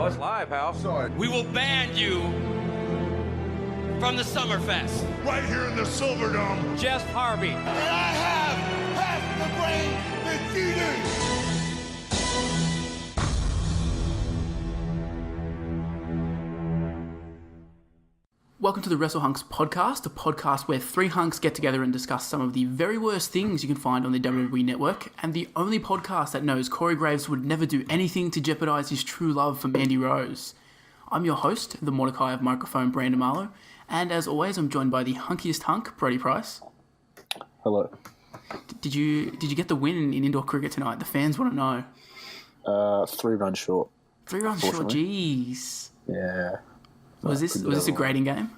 Oh, it's live, pal. Sorry. We will ban you from the Summerfest. Right here in the Silverdome. Jeff Harvey. And I have half the brain that you do. Welcome to the Wrestle Hunks Podcast, a podcast where three hunks get together and discuss some of the very worst things you can find on the WWE Network, and the only podcast that knows Corey Graves would never do anything to jeopardize his true love for Mandy Rose. I'm your host, the Mordecai of microphone, Brandon Marlow, and as always, I'm joined by the hunkiest hunk, Brody Price. Hello. Did you get the win in indoor cricket tonight? The fans want to know. 3 runs short. 3 runs short, jeez. Yeah. Was this a grading game?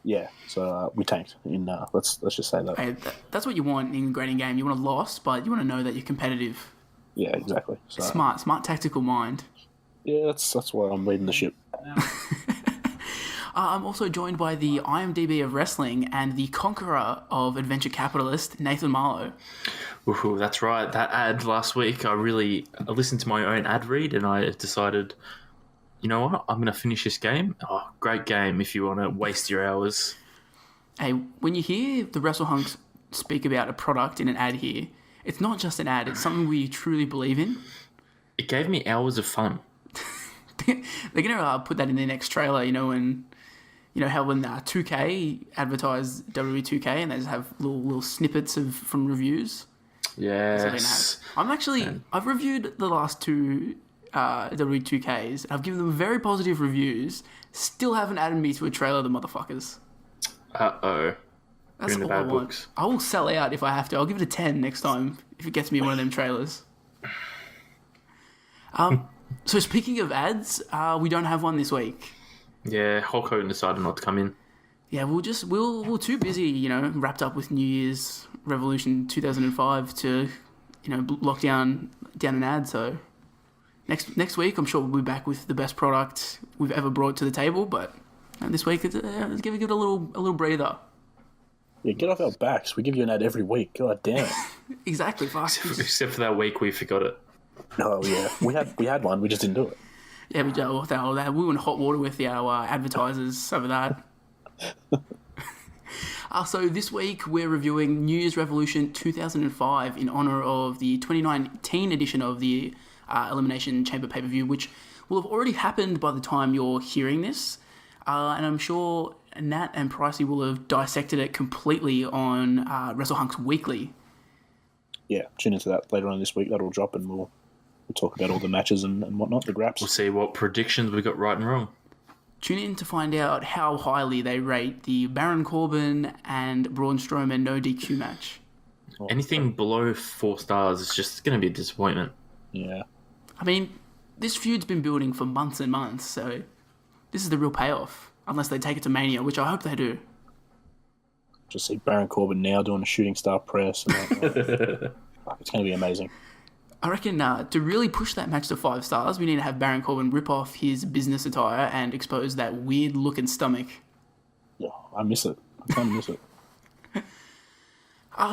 Yeah, so we tanked. Let's just say that. Hey, that's what you want in a grading game. You want a loss, but you want to know that you're competitive. Yeah, exactly. So, smart tactical mind. Yeah, that's why I'm leading the ship. I'm also joined by the IMDb of wrestling and the conqueror of adventure capitalist, Nathan Marlow. Ooh, that's right. That ad last week, I listened to my own ad read and I decided, you know what, I'm going to finish this game. Oh, great game if you want to waste your hours. Hey, when you hear the Wrestle Hunks speak about a product in an ad here, it's not just an ad, it's something we truly believe in. It gave me hours of fun. They're going to put that in their next trailer, when 2K advertise WWE 2K and they just have little snippets from reviews. Yes. I've reviewed the last 2 W2Ks. I've given them very positive reviews. Still haven't added me to a trailer, the motherfuckers. Uh-oh. That's You're in the all I bad want. books. I will sell out if I have to. I'll give it a 10 next time if it gets me one of them trailers. So speaking of ads, we don't have one this week. Yeah, Hulk Hogan decided not to come in. Yeah, we're too busy, wrapped up with New Year's Revolution 2005 to, lock down an ad. So next week, I'm sure we'll be back with the best product we've ever brought to the table. But this week, let's give it a little breather. Yeah, get off our backs. We give you an ad every week. God damn it. Exactly. Fuck. Except for that week we forgot it. Oh yeah, we had one. We just didn't do it. Yeah, we were in hot water with our advertisers over that. So this week we're reviewing New Year's Revolution 2005 in honour of the 2019 edition of the Elimination Chamber pay-per-view, which will have already happened by the time you're hearing this. And I'm sure Nat and Pricey will have dissected it completely on Wrestle Hunks Weekly. Yeah, tune into that later on this week. That'll drop and we'll talk about all the matches and whatnot, the graps. We'll see what predictions we got right and wrong. Tune in to find out how highly they rate the Baron Corbin and Braun Strowman no DQ match. Anything below 4 stars is just going to be a disappointment. Yeah. I mean, this feud's been building for months and months, so this is the real payoff. Unless they take it to Mania, which I hope they do. Just see Baron Corbin now doing a shooting star press. And it's going to be amazing. I reckon to really push that match to 5 stars, we need to have Baron Corbin rip off his business attire and expose that weird-looking stomach. Yeah, I miss it. I kind of miss it.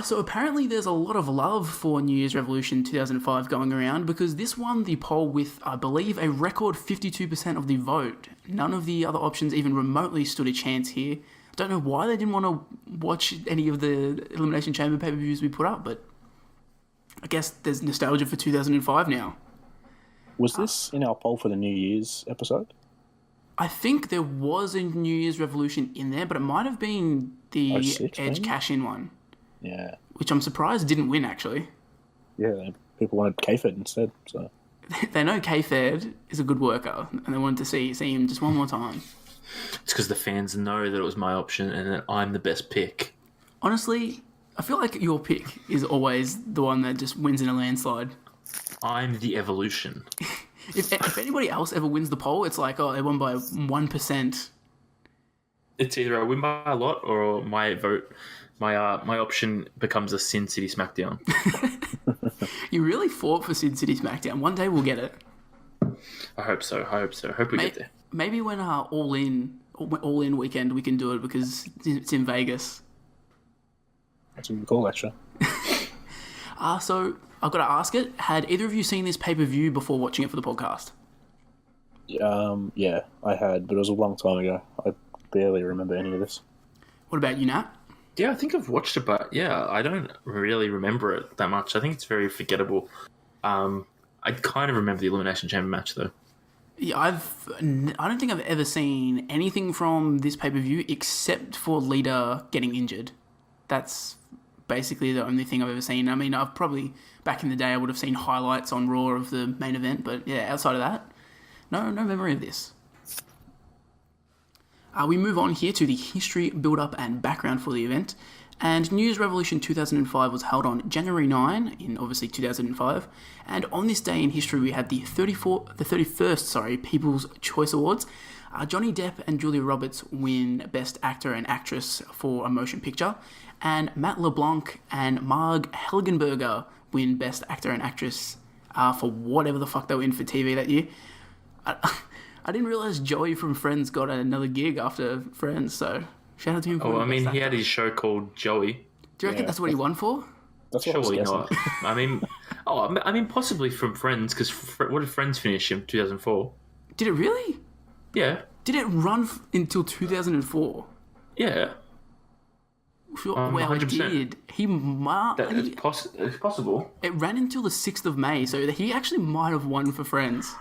So apparently there's a lot of love for New Year's Revolution 2005 going around because this won the poll with, I believe, a record 52% of the vote. None of the other options even remotely stood a chance here. I don't know why they didn't want to watch any of the Elimination Chamber pay-per-views we put up, but I guess there's nostalgia for 2005 now. Was this in our poll for the New Year's episode? I think there was a New Year's Revolution in there, but it might have been the 06, Edge maybe? Cash-In one. Yeah. Which I'm surprised didn't win, actually. Yeah, people wanted K-Fed instead, so... They know K-Fed is a good worker, and they wanted to see him just one more time. It's because the fans know that it was my option and that I'm the best pick. Honestly, I feel like your pick is always the one that just wins in a landslide. I'm the evolution. If anybody else ever wins the poll, it's like, oh, they won by 1%. It's either I win by a lot or my vote, my option becomes a Sin City SmackDown. You really fought for Sin City SmackDown. One day we'll get it. I hope so. Hope we get there. Maybe when All In weekend we can do it because it's in Vegas. That's what we call that show. So I've got to ask it. Had either of you seen this pay-per-view before watching it for the podcast? Yeah, I had, but it was a long time ago. I barely remember any of this. What about you, Nat? Yeah, I think I've watched it, but yeah, I don't really remember it that much. I think it's very forgettable. I kind of remember the Elimination Chamber match, though. Yeah, I don't think I've ever seen anything from this pay-per-view except for Lita getting injured. That's basically the only thing I've ever seen. I mean, I've probably, back in the day, I would have seen highlights on Raw of the main event, but yeah, outside of that, no memory of this. We move on here to the history, build-up, and background for the event. And News Revolution 2005 was held on January 9, in obviously 2005. And on this day in history, we had the 31st People's Choice Awards. Johnny Depp and Julia Roberts win Best Actor and Actress for a Motion Picture. And Matt LeBlanc and Marg Helgenberger win Best Actor and Actress for whatever the fuck they win for TV that year. I didn't realise Joey from Friends got another gig after Friends, so shout out to him. Oh, I mean, he had his show called Joey. Do you reckon that's what he won for? That's what Surely I was not. I mean, possibly from Friends, because what did Friends finish in 2004? Did it really? Yeah. Did it run until 2004? Yeah. Well, it 100%. did. It's possible. It ran until the 6th of May, so he actually might have won for Friends.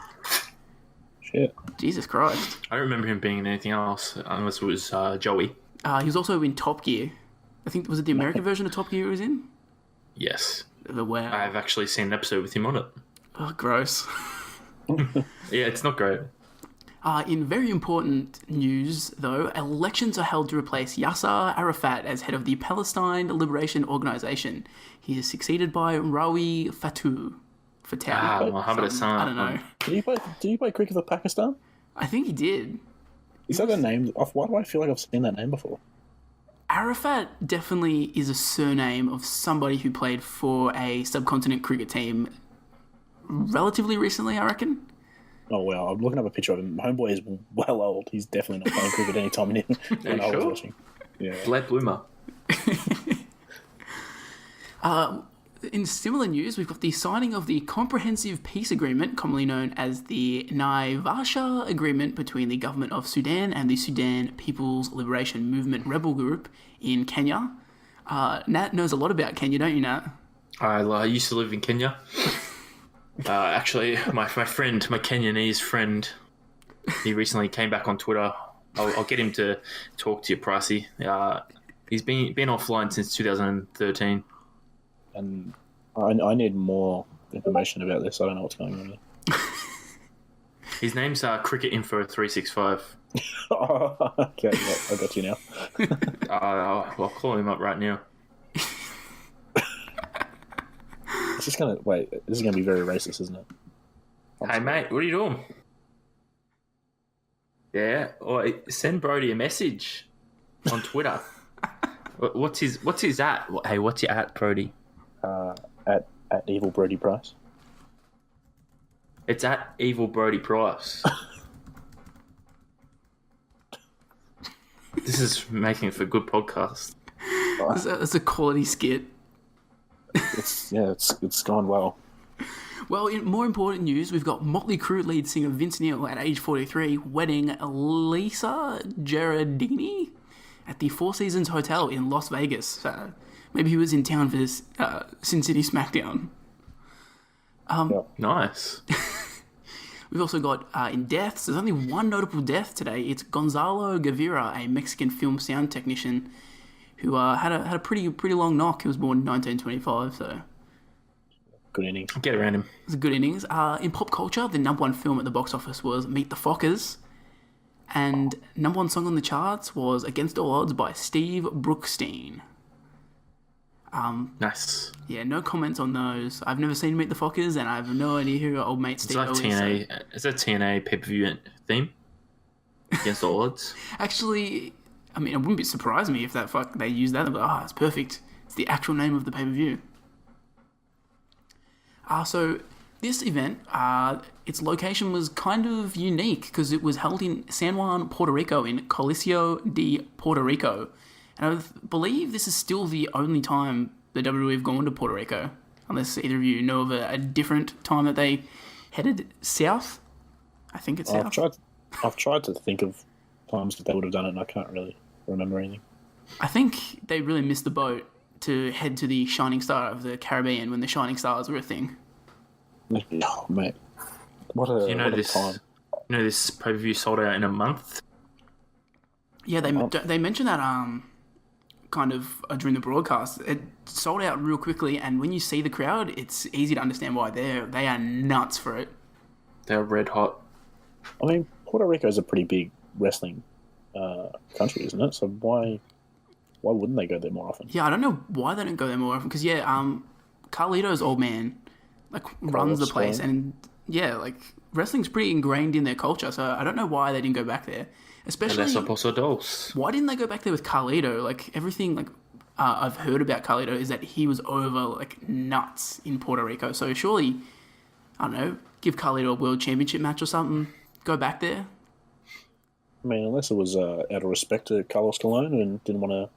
Shit. Jesus Christ. I don't remember him being in anything else, unless it was Joey. He was also in Top Gear. I think, was it the American version of Top Gear he was in? Yes. Wow. I've actually seen an episode with him on it. Oh, gross. Yeah, it's not great. In very important news, though, elections are held to replace Yasser Arafat as head of the Palestine Liberation Organization. He is succeeded by Rawi Fatou. Mohammed Hassan. I don't know. Did he play cricket for Pakistan? I think he did. Is that the name? Why do I feel like I've seen that name before? Arafat definitely is a surname of somebody who played for a subcontinent cricket team relatively recently, I reckon. Oh, well, I'm looking up a picture of him. Homeboy is well old. He's definitely not playing cricket anytime near when I was watching. Yeah. Late bloomer. In similar news, we've got the signing of the Comprehensive Peace Agreement, commonly known as the Naivasha Agreement, between the government of Sudan and the Sudan People's Liberation Movement rebel group in Kenya. Nat knows a lot about Kenya, don't you, Nat? I used to live in Kenya. Actually, my Kenyanese friend, he recently came back on Twitter. I'll get him to talk to you, Pricey. He's been offline since 2013. And I need more information about this. I don't know what's going on there. His name's Cricket Info 365. Okay, yeah, I got you now. I'll call him up right now. This is gonna be very racist, isn't it? Hey mate, what are you doing? Yeah, or send Brody a message on Twitter. What's his at? Hey, what's your at, Brody? At Evil Brody Price. It's at Evil Brody Price. This is making for a good podcast. It's a quality skit. It's gone well. Well, in more important news, we've got Motley Crue lead singer Vince Neil at age 43 wedding Lisa Gerardini at the Four Seasons Hotel in Las Vegas. Maybe he was in town for this Sin City SmackDown. Nice. We've also got in deaths, there's only one notable death today. It's Gonzalo Gavira, a Mexican film sound technician who had a pretty long knock. He was born in 1925, so... Good innings. Get around him. It was a good innings. In pop culture, the number one film at the box office was Meet the Fockers. And number one song on the charts was Against All Odds by Steve Brookstein. Nice. Yeah, no comments on those. I've never seen Meet the Fockers, and I have no idea who old mate Steve is. Is that TNA pay-per-view theme? Against All Odds? Actually, I mean, it wouldn't surprise me if they used that. Like, it's perfect. It's the actual name of the pay-per-view. So this event, its location was kind of unique because it was held in San Juan, Puerto Rico, in Coliseo de Puerto Rico. And I believe this is still the only time the WWE have gone to Puerto Rico, unless either of you know of a different time that they headed south. I think it's I've South. tried to think of times that they would have done it, and I can't really remember anything. I think they really missed the boat to head to the Shining Star of the Caribbean when the Shining Stars were a thing. Oh, mate. What a time. You know this pay-per-view sold out in a month? Yeah, they mentioned that kind of during the broadcast. It sold out real quickly, and when you see the crowd, it's easy to understand why they are nuts for it. They're red hot. I mean, Puerto Rico is a pretty big wrestling country, isn't it? So why wouldn't they go there more often? Yeah, I don't know why they don't go there more often, because Carlito's old man runs the place, and wrestling's pretty ingrained in their culture, so I don't know why they didn't go back there. Especially, why didn't they go back there with Carlito? Like, everything I've heard about Carlito is that he was over nuts in Puerto Rico. So surely, I don't know, give Carlito a world championship match or something. Go back there. I mean, unless it was out of respect to Carlos Colon and didn't want to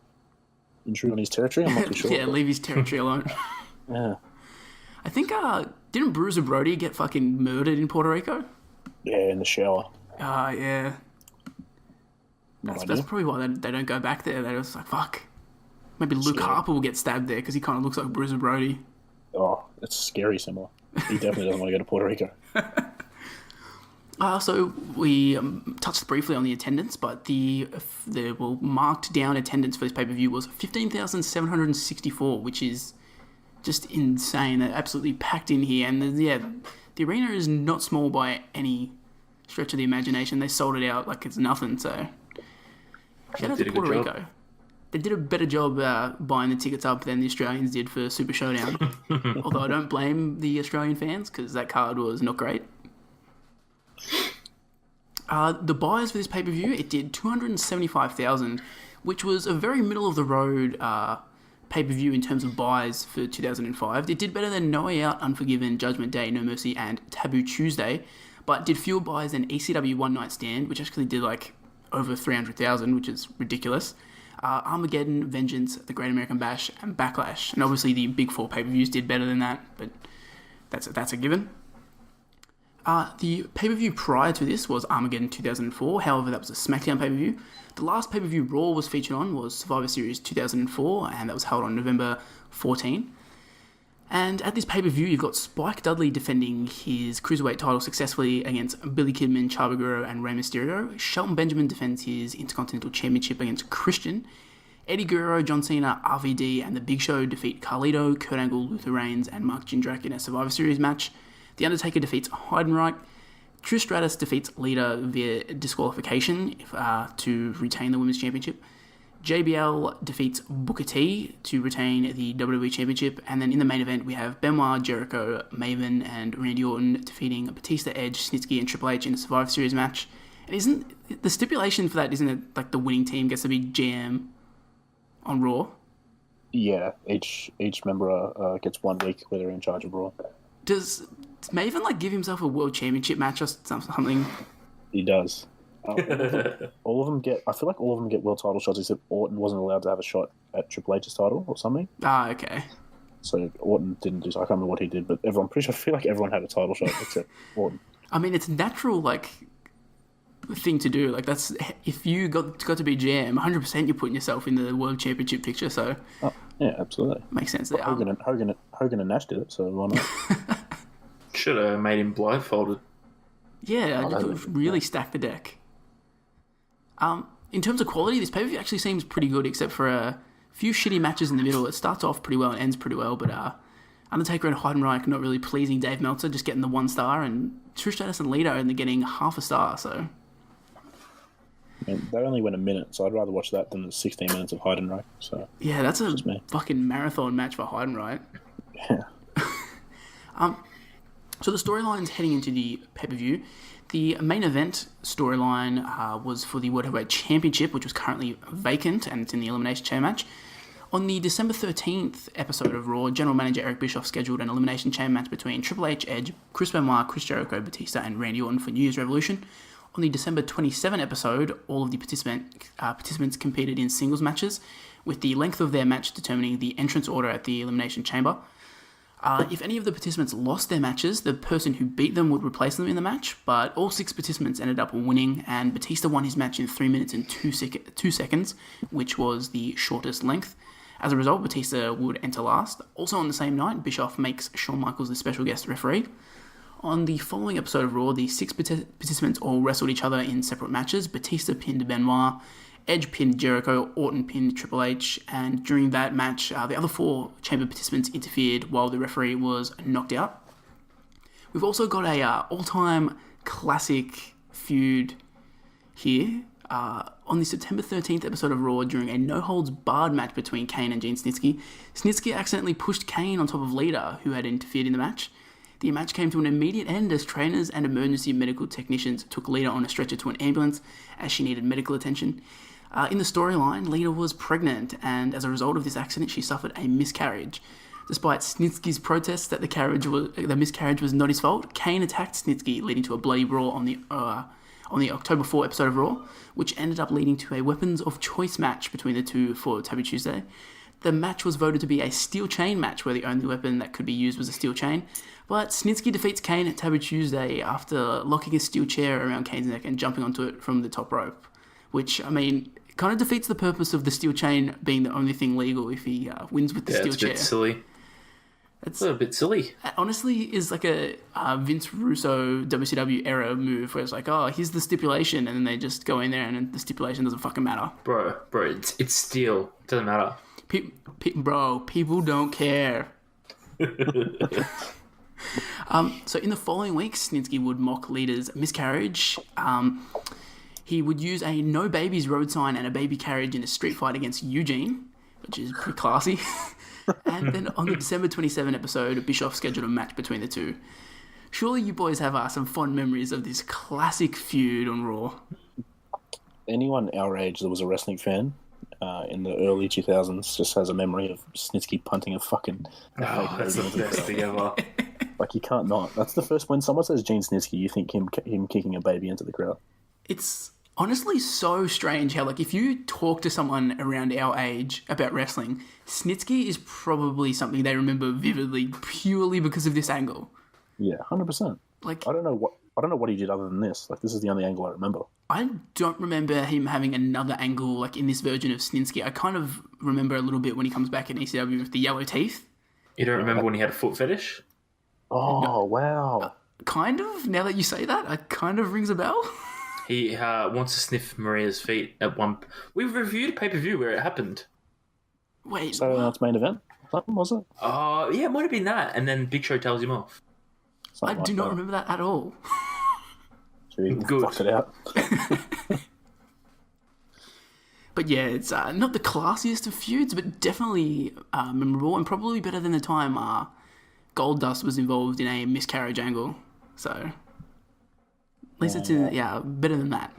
intrude on his territory, I'm not too sure. Yeah, leave his territory alone. Yeah. I think, didn't Bruiser Brody get fucking murdered in Puerto Rico? Yeah, in the shower. Yeah. That's probably why they don't go back there. They're just like, fuck. Maybe Luke Harper will get stabbed there because he kind of looks like Bruiser Brody. Oh, it's scary similar. He definitely doesn't want to go to Puerto Rico. So we touched briefly on the attendance, but the marked down attendance for this pay-per-view was 15,764, which is just insane. They're absolutely packed in here. And the arena is not small by any stretch of the imagination. They sold it out like it's nothing, so shout out to Puerto Rico. They did a better job buying the tickets up than the Australians did for Super Showdown. Although I don't blame the Australian fans because that card was not great. The buys for this pay-per-view, it did 275,000, which was a very middle-of-the-road pay-per-view in terms of buys for 2005. It did better than No Way Out, Unforgiven, Judgment Day, No Mercy, and Taboo Tuesday, but did fewer buys than ECW One Night Stand, which actually did over 300,000, which is ridiculous. Armageddon, Vengeance, The Great American Bash, and Backlash. And obviously the big four pay-per-views did better than that, but that's a given. The pay-per-view prior to this was Armageddon 2004, however that was a SmackDown pay-per-view. The last pay-per-view Raw was featured on was Survivor Series 2004, and that was held on November 14. And at this pay-per-view, you've got Spike Dudley defending his Cruiserweight title successfully against Billy Kidman, Chavo Guerrero, and Rey Mysterio. Shelton Benjamin defends his Intercontinental Championship against Christian. Eddie Guerrero, John Cena, RVD, and The Big Show defeat Carlito, Kurt Angle, Luther Reigns, and Mark Jindrak in a Survivor Series match. The Undertaker defeats Heidenreich. Trish Stratus defeats Lita via disqualification to retain the Women's Championship. JBL defeats Booker T to retain the WWE Championship. And then in the main event, we have Benoit, Jericho, Maven, and Randy Orton defeating Batista, Edge, Snitsky, and Triple H in a Survivor Series match. And isn't the stipulation for that, isn't it the winning team gets to be GM on Raw? Yeah, each member gets 1 week where they're in charge of Raw. Does Maven give himself a world championship match or something? He does. All of them get. I feel like all of them get world title shots, except Orton wasn't allowed to have a shot at Triple H's title or something. Okay. So Orton didn't do. I can't remember what he did, but everyone. Pretty sure. I feel like everyone had a title shot except Orton. I mean, it's a natural thing to do. That's if you got to be GM, 100% you're putting yourself in the world championship picture. So. Yeah, absolutely. Makes sense. Well, Hogan and Nash did it, so why not? Should have made him blindfolded. Yeah, really stack the deck. In terms of quality, this pay-per-view actually seems pretty good, except for a few shitty matches in the middle. It starts off pretty well and ends pretty well, but Undertaker and Heidenreich not really pleasing Dave Meltzer, just getting the 1 star, and Trish Stratus and Lita only getting half a star, so... And they only went a minute, so I'd rather watch that than the 16 minutes of Heidenreich. So yeah, that's a fucking marathon match for Heidenreich. Yeah. So the storylines heading into the pay-per-view, the main event storyline was for the World Heavyweight Championship, which was currently vacant, and it's in the Elimination Chamber match. On the December 13th episode of Raw, General Manager Eric Bischoff scheduled an Elimination Chamber match between Triple H, Edge, Chris Benoit, Chris Jericho, Batista, and Randy Orton for New Year's Revolution. On the December 27 episode, all of the participants competed in singles matches, with the length of their match determining the entrance order at the Elimination Chamber. If any of the participants lost their matches, the person who beat them would replace them in the match, but all 6 participants ended up winning, and Batista won his match in 3 minutes and 2 seconds, which was the shortest length. As a result, Batista would enter last. Also on the same night, Bischoff makes Shawn Michaels the special guest referee. On the following episode of Raw, the 6 participants all wrestled each other in separate matches. Batista pinned Benoit, Edge pinned Jericho, Orton pinned Triple H, and during that match, the other 4 chamber participants interfered while the referee was knocked out. We've also got a all-time classic feud here. On the September 13th episode of Raw, during a no-holds-barred match between Kane and Eugene Snitsky, Snitsky accidentally pushed Kane on top of Lita, who had interfered in the match. The match came to an immediate end as trainers and emergency medical technicians took Lita on a stretcher to an ambulance as she needed medical attention. In the storyline, Lita was pregnant, and as a result of this accident, she suffered a miscarriage. Despite Snitsky's protests that the miscarriage was not his fault, Kane attacked Snitsky, leading to a bloody brawl on the October 4 episode of Raw, which ended up leading to a weapons of choice match between the two for Taboo Tuesday. The match was voted to be a steel chain match, where the only weapon that could be used was a steel chain. But Snitsky defeats Kane at Taboo Tuesday after locking a steel chair around Kane's neck and jumping onto it from the top rope. Which, I mean, kind of defeats the purpose of the steel chain being the only thing legal if he wins with the steel chair. It's a bit silly. It's a bit silly. It honestly is like a Vince Russo WCW era move where it's like, oh, here's the stipulation, and then they just go in there and the stipulation doesn't fucking matter. Bro, it's steel. It doesn't matter. Bro, people don't care. So in the following weeks, Snitsky would mock Lita's miscarriage. He would use a no babies road sign and a baby carriage in a street fight against Eugene, which is pretty classy. And then on the December 27 episode, Bischoff scheduled a match between the two. Surely you boys have some fond memories of this classic feud on Raw. Anyone our age that was a wrestling fan in the early 2000s just has a memory of Snitsky punting a fucking... that's the best thing ever. Like, you can't not. That's the first... When someone says Gene Snitsky, you think him kicking a baby into the crowd. It's honestly so strange how, like, if you talk to someone around our age about wrestling, Snitsky is probably something they remember vividly purely because of this angle. Yeah, 100%. Like, I don't know what he did other than this. Like, this is the only angle I remember. I don't remember him having another angle like in this version of Snitsky. I kind of remember a little bit when he comes back in ECW with the yellow teeth. You don't remember when he had a foot fetish? Oh, no. Wow. Kind of. Now that you say that, it kind of rings a bell. He wants to sniff Maria's feet at one... We've reviewed a pay-per-view where it happened. Wait, Saturday Night's Main Event? Something, was it? Yeah, it might have been that. And then Big Show tells him off. I do not remember that at all. So you Good. fucked it out. But yeah, it's not the classiest of feuds, but definitely memorable and probably better than the time Goldust was involved in a miscarriage angle. So at least it's better than that.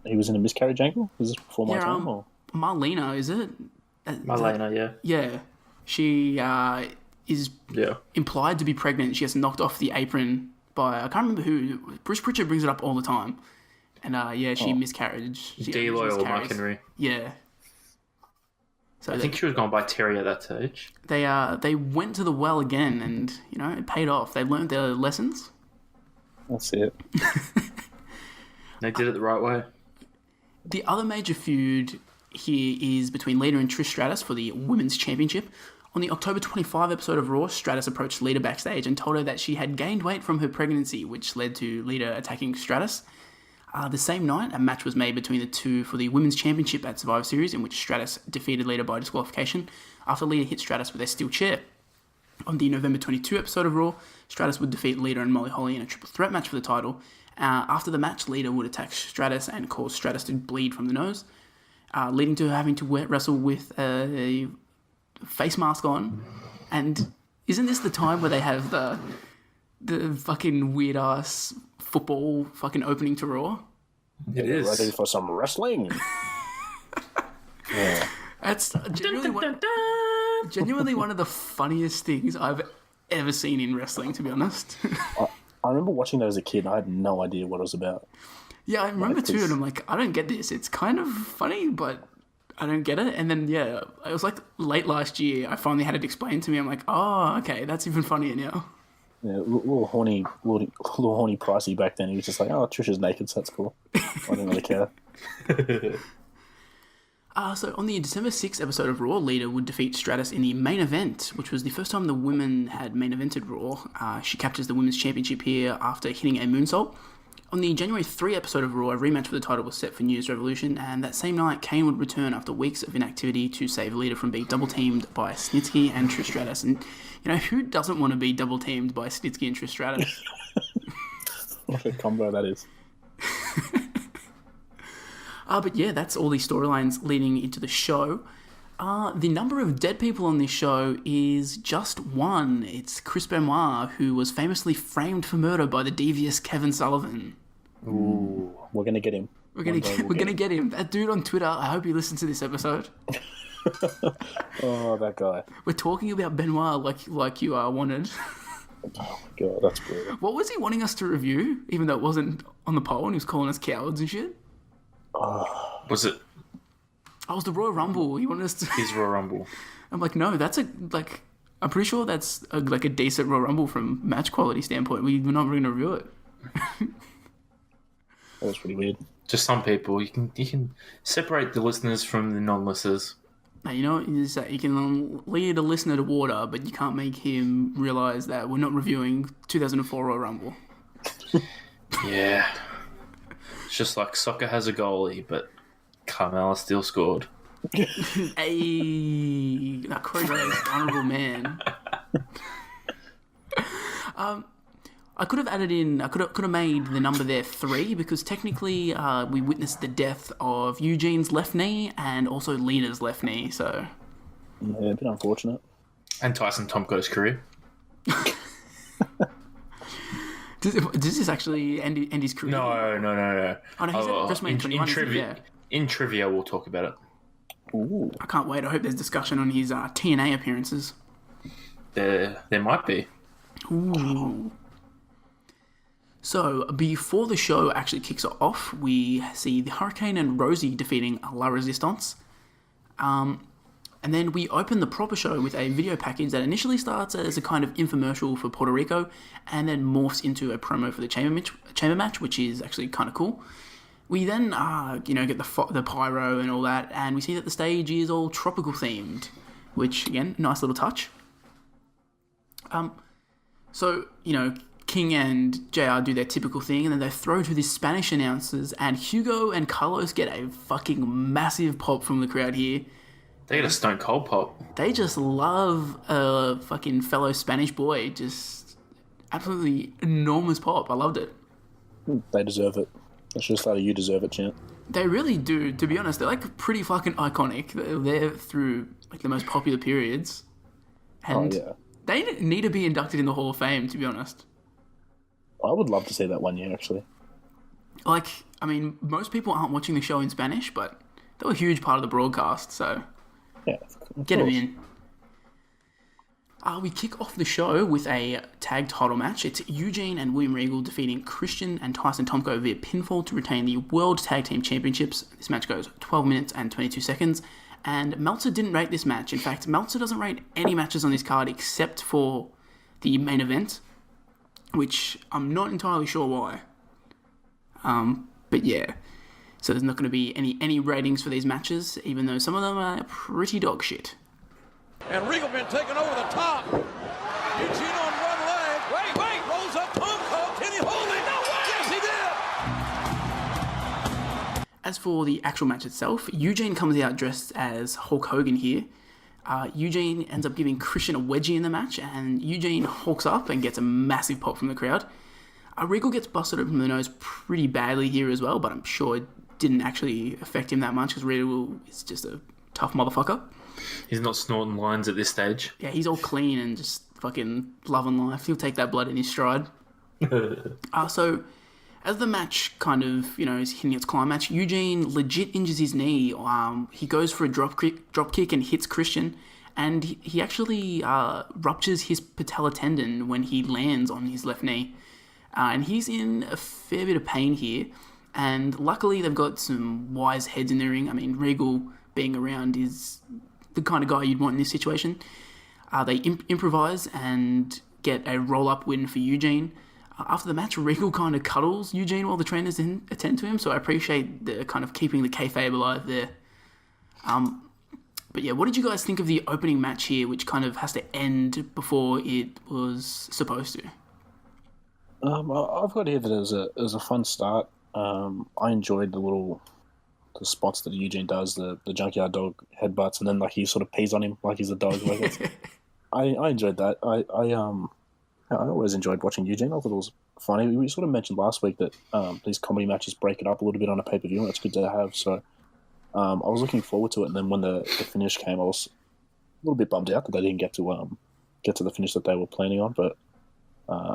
He was in a miscarriage angle? Is this before my time? Or? Marlena, is it? Marlena, yeah. Yeah. She is implied to be pregnant. She gets knocked off the apron by, I can't remember who. Bruce Pritchard brings it up all the time. And she miscarried. D-Loy or Mark Henry. Yeah. So I think she was going by Terry at that stage. They went to the well again, and it paid off. They learned their lessons. That's it. They did it the right way. The other major feud here is between Lita and Trish Stratus for the Women's Championship. On the October 25 episode of Raw, Stratus approached Lita backstage and told her that she had gained weight from her pregnancy, which led to Lita attacking Stratus. The same night, a match was made between the two for the Women's Championship at Survivor Series, in which Stratus defeated Lita by disqualification after Lita hit Stratus with a steel chair. On the November 22 episode of Raw, Stratus would defeat Lita and Molly Holly in a triple threat match for the title. After the match, Lita would attack Stratus and cause Stratus to bleed from the nose, leading to her having to wrestle with a face mask on. And isn't this the time where they have the fucking weird ass football fucking opening to Raw? It is. Ready for some wrestling? Yeah. That's genuinely one of the funniest things I've ever seen in wrestling, to be honest. I remember watching that as a kid and I had no idea what it was about. Yeah, I remember too, and I'm like, I don't get this. It's kind of funny, but I don't get it. And then, yeah, it was like late last year, I finally had it explained to me. I'm like, oh, okay, that's even funnier now. Yeah, a little horny pricey back then. He was just like, oh, Trisha's naked, so that's cool. I didn't really care. So on the December 6th episode of Raw, Lita would defeat Stratus in the main event, which was the first time the women had main evented Raw. She captures the Women's Championship here after hitting a moonsault. On the January 3 episode of Raw, a rematch for the title was set for New Year's Revolution, and that same night, Kane would return after weeks of inactivity to save Lita from being double-teamed by Snitsky and Trish Stratus. And, you know, who doesn't want to be double-teamed by Snitsky and Trish Stratus? What a combo that is. But yeah, that's all the storylines leading into the show. The number of dead people on this show is just one. It's Chris Benoit, who was famously framed for murder by the devious Kevin Sullivan. Ooh, we're gonna get him. We're gonna get him. That dude on Twitter, I hope you listen to this episode. Oh, that guy. We're talking about Benoit like you wanted. Oh my god, that's brutal. What was he wanting us to review, even though it wasn't on the poll and he was calling us cowards and shit? Was it Oh, it was the Royal Rumble. He wanted us to... his Royal Rumble? I'm like, no, that's I'm pretty sure that's a decent Royal Rumble from match quality standpoint. We're not going to review it. That was pretty weird. Just some people. You can separate the listeners from the non-listeners. Now, you know, is that you can lead a listener to water, but you can't make him realise that we're not reviewing 2004 Royal Rumble. Yeah. It's just like soccer has a goalie, but Carmella still scored. Hey, that Corey Graves, honourable man. I could have added in. I could have made the number there 3 because technically we witnessed the death of Eugene's left knee and also Lita's left knee. So yeah, a bit unfortunate. And Tyson Tom got his career. Does this actually end his career? No. Oh no, he's at WrestleMania 21. In trivia, we'll talk about it. Ooh. I can't wait. I hope there's discussion on his TNA appearances. There might be. Ooh. So, before the show actually kicks off, we see the Hurricane and Rosie defeating La Resistance. And then we open the proper show with a video package that initially starts as a kind of infomercial for Puerto Rico and then morphs into a promo for the chamber match, which is actually kind of cool. We then, get the pyro and all that, and we see that the stage is all tropical themed, which, again, nice little touch. So, King and JR do their typical thing, and then they throw to the Spanish announcers, and Hugo and Carlos get a fucking massive pop from the crowd here. They get a Stone Cold pop. They just love a fucking fellow Spanish boy. Just absolutely enormous pop. I loved it. They deserve it. I should have started "You Deserve It" chant. They really do. To be honest, they're pretty fucking iconic. They're there through the most popular periods, and they need to be inducted in the Hall of Fame. To be honest, I would love to see that one year. Actually, most people aren't watching the show in Spanish, but they were a huge part of the broadcast. So. Yeah, Get him in. We kick off the show with a tag title match. It's Eugene and William Regal defeating Christian and Tyson Tomko via pinfall to retain the World Tag Team Championships. This match goes 12 minutes and 22 seconds. And Meltzer didn't rate this match. In fact, Meltzer doesn't rate any matches on this card except for the main event, which I'm not entirely sure why. But yeah. So there's not going to be any ratings for these matches, even though some of them are pretty dog shit. And Regal been taken over the top. Eugene on one leg. Wait, rolls up Tomko. Can he hold it? No way! Yes, he did! As for the actual match itself, Eugene comes out dressed as Hulk Hogan here. Eugene ends up giving Christian a wedgie in the match, and Eugene hulks up and gets a massive pop from the crowd. Regal gets busted open the nose pretty badly here as well, but I'm sure it didn't actually affect him that much because Regal is just a tough motherfucker. He's not snorting lines at this stage. Yeah, he's all clean and just fucking loving life. He'll take that blood in his stride. So, as the match kind of, is hitting its climax, Eugene legit injures his knee. He goes for a drop kick and hits Christian, and he actually ruptures his patella tendon when he lands on his left knee. And he's in a fair bit of pain here. And luckily, they've got some wise heads in the ring. I mean, Regal being around is the kind of guy you'd want in this situation. They improvise and get a roll-up win for Eugene. After the match, Regal kind of cuddles Eugene while the trainers didn't attend to him, so I appreciate the kind of keeping the kayfabe alive there. But yeah, what did you guys think of the opening match here, which kind of has to end before it was supposed to? I've got here that it was a fun start. I enjoyed the spots that Eugene does, the junkyard dog headbutts, and then like he sort of pees on him like he's a dog. Like I enjoyed that. I always enjoyed watching Eugene. I thought it was funny. We sort of mentioned last week that these comedy matches break it up a little bit on a pay-per-view, and that's good to have. So I was looking forward to it, and then when the finish came, I was a little bit bummed out that they didn't get to the finish that they were planning on. But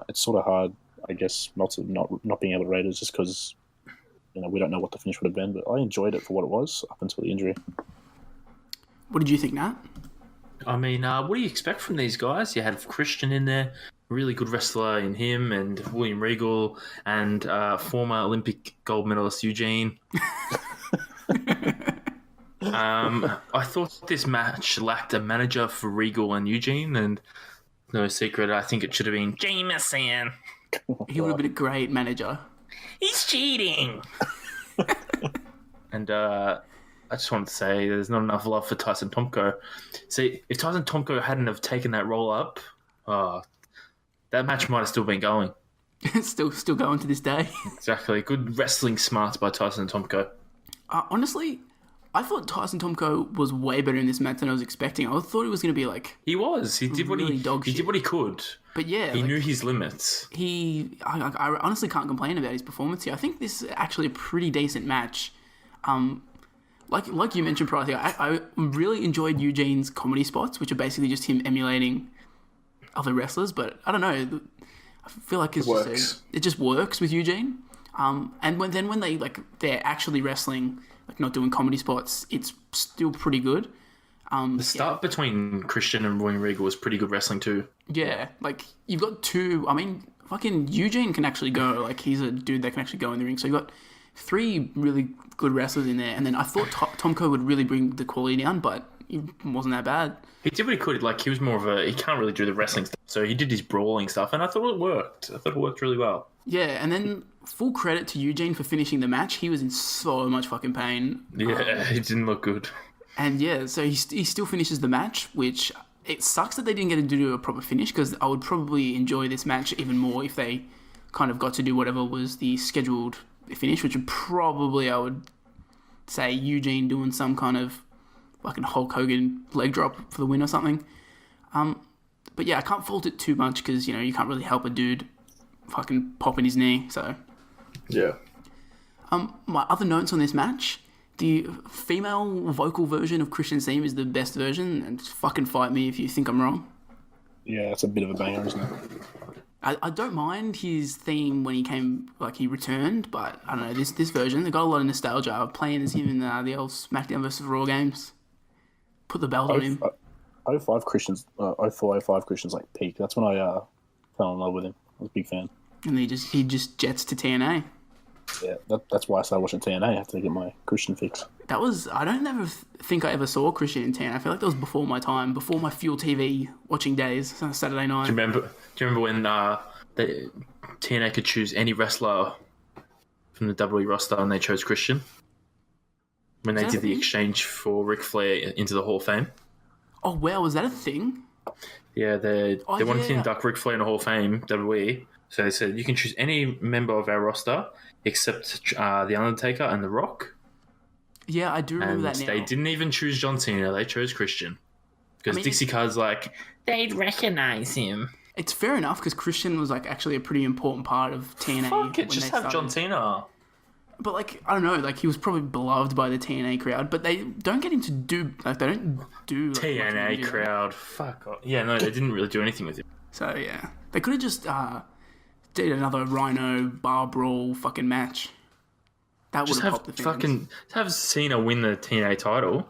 it's sort of hard, I guess, not being able to rate it just because we don't know what the finish would have been. But I enjoyed it for what it was up until the injury. What did you think, Nat? I mean, what do you expect from these guys? You had Christian in there, a really good wrestler in him, and William Regal, and former Olympic gold medalist Eugene. I thought this match lacked a manager for Regal and Eugene, and no secret, I think it should have been Jameson. He would have been a great manager. He's cheating. And I just wanted to say there's not enough love for Tyson Tomko. See, if Tyson Tomko hadn't have taken that roll up, that match might have still been going. still going to this day. Exactly. Good wrestling smarts by Tyson Tomko. Honestly, I thought Tyson Tomko was way better in this match than I was expecting. I thought he was going to be like... He was. He did really he did what he could. But yeah... He knew his limits. I honestly can't complain about his performance here. I think this is actually a pretty decent match. Like you mentioned, Pricey, I really enjoyed Eugene's comedy spots, which are basically just him emulating other wrestlers. But I don't know, I feel like it just works with Eugene. And when they're actually wrestling, like not doing comedy spots, it's still pretty good. The start between Christian and William Regal was pretty good wrestling too. Yeah, like you've got two. I mean, fucking Eugene can actually go. Like he's a dude that can actually go in the ring. So you've got three really good wrestlers in there, and then I thought Tomko would really bring the quality down, but he wasn't that bad. He did what he could. Like he was more of he can't really do the wrestling stuff, so he did his brawling stuff, and I thought it worked. I thought it worked really well. Yeah, and then full credit to Eugene for finishing the match. He was in so much fucking pain. Yeah, he didn't look good. And yeah, so he still finishes the match, which it sucks that they didn't get to do a proper finish, because I would probably enjoy this match even more if they kind of got to do whatever was the scheduled finish, which would probably, I would say, Eugene doing some kind of fucking Hulk Hogan leg drop for the win or something. But yeah, I can't fault it too much because, you can't really help a dude fucking popping his knee, so. Yeah. My other notes on this match, the female vocal version of Christian's theme is the best version, and fucking fight me if you think I'm wrong. Yeah, it's a bit of a banger, isn't it? I don't mind his theme when he returned, but I don't know, this version, they got a lot of nostalgia playing as him in the old SmackDown vs. Raw games. Put the belt on him. 05 Christian's, 04-05 Christian's like peak. That's when I fell in love with him. I was a big fan. And he just jets to TNA. Yeah, that's why I started watching TNA. I have to get my Christian fix. That was... I don't ever think I ever saw Christian in TNA. I feel like that was before my time, before my Fuel TV watching days on a Saturday night. Do you remember when the TNA could choose any wrestler from the WWE roster and they chose Christian? When they did the exchange for Ric Flair into the Hall of Fame? Oh, wow, was that a thing? Yeah, they wanted to induct Ric Flair in the Hall of Fame, WWE. So they said, you can choose any member of our roster except The Undertaker and The Rock. Yeah, I do remember that now. They didn't even choose John Cena. They chose Christian. Because Dixie Carr's like, they'd recognize him. It's fair enough, because Christian was actually a pretty important part of TNA. Fuck it, just have John Cena. But I don't know, he was probably beloved by the TNA crowd, but they don't get him to do, they don't do... TNA crowd, fuck off. Yeah, no, they didn't really do anything with him. So, yeah. They could have just did another Rhino bar brawl fucking match. That would have popped the fans. Fucking have Cena win the TNA title.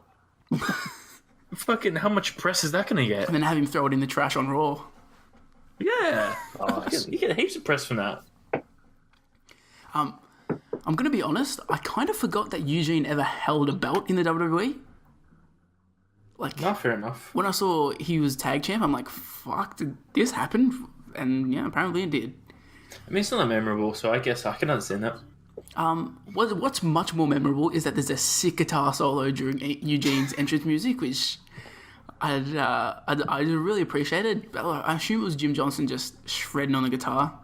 Fucking, how much press is that going to get? And then have him throw it in the trash on Raw. Yeah. You get heaps of press from that. I'm going to be honest, I kind of forgot that Eugene ever held a belt in the WWE. Like, No, fair enough. when I saw he was tag champ, I'm like, fuck, did this happen? And yeah, apparently it did. I mean, it's not that memorable, so I guess I can understand that. What's much more memorable is that there's a sick guitar solo during Eugene's entrance music, which I really appreciated. I assume it was Jim Johnson just shredding on the guitar.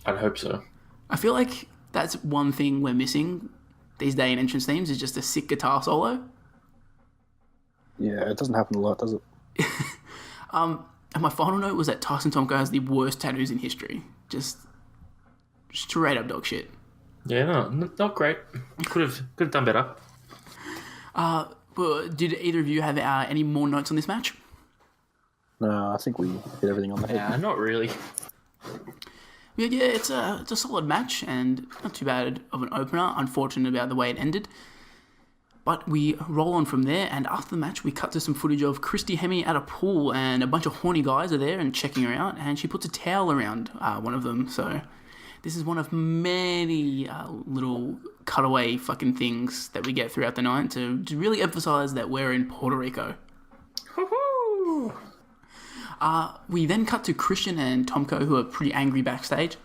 I'd hope so. I feel like that's one thing we're missing these days in entrance themes is just a sick guitar solo. Yeah, it doesn't happen a lot, does it? And my final note was that Tyson Tomko has the worst tattoos in history. Just straight up dog shit. Yeah, no, not great. Could have done better. But did either of you have any more notes on this match? No, I think we hit everything on the head. Yeah, not really. Yeah, it's a solid match and not too bad of an opener. Unfortunate about the way it ended. But we roll on from there, and after the match, we cut to some footage of Christy Hemme at a pool, and a bunch of horny guys are there and checking her out, and she puts a towel around one of them. So this is one of many little cutaway fucking things that we get throughout the night to really emphasize that we're in Puerto Rico. Woohoo! We then cut to Christian and Tomko, who are pretty angry backstage.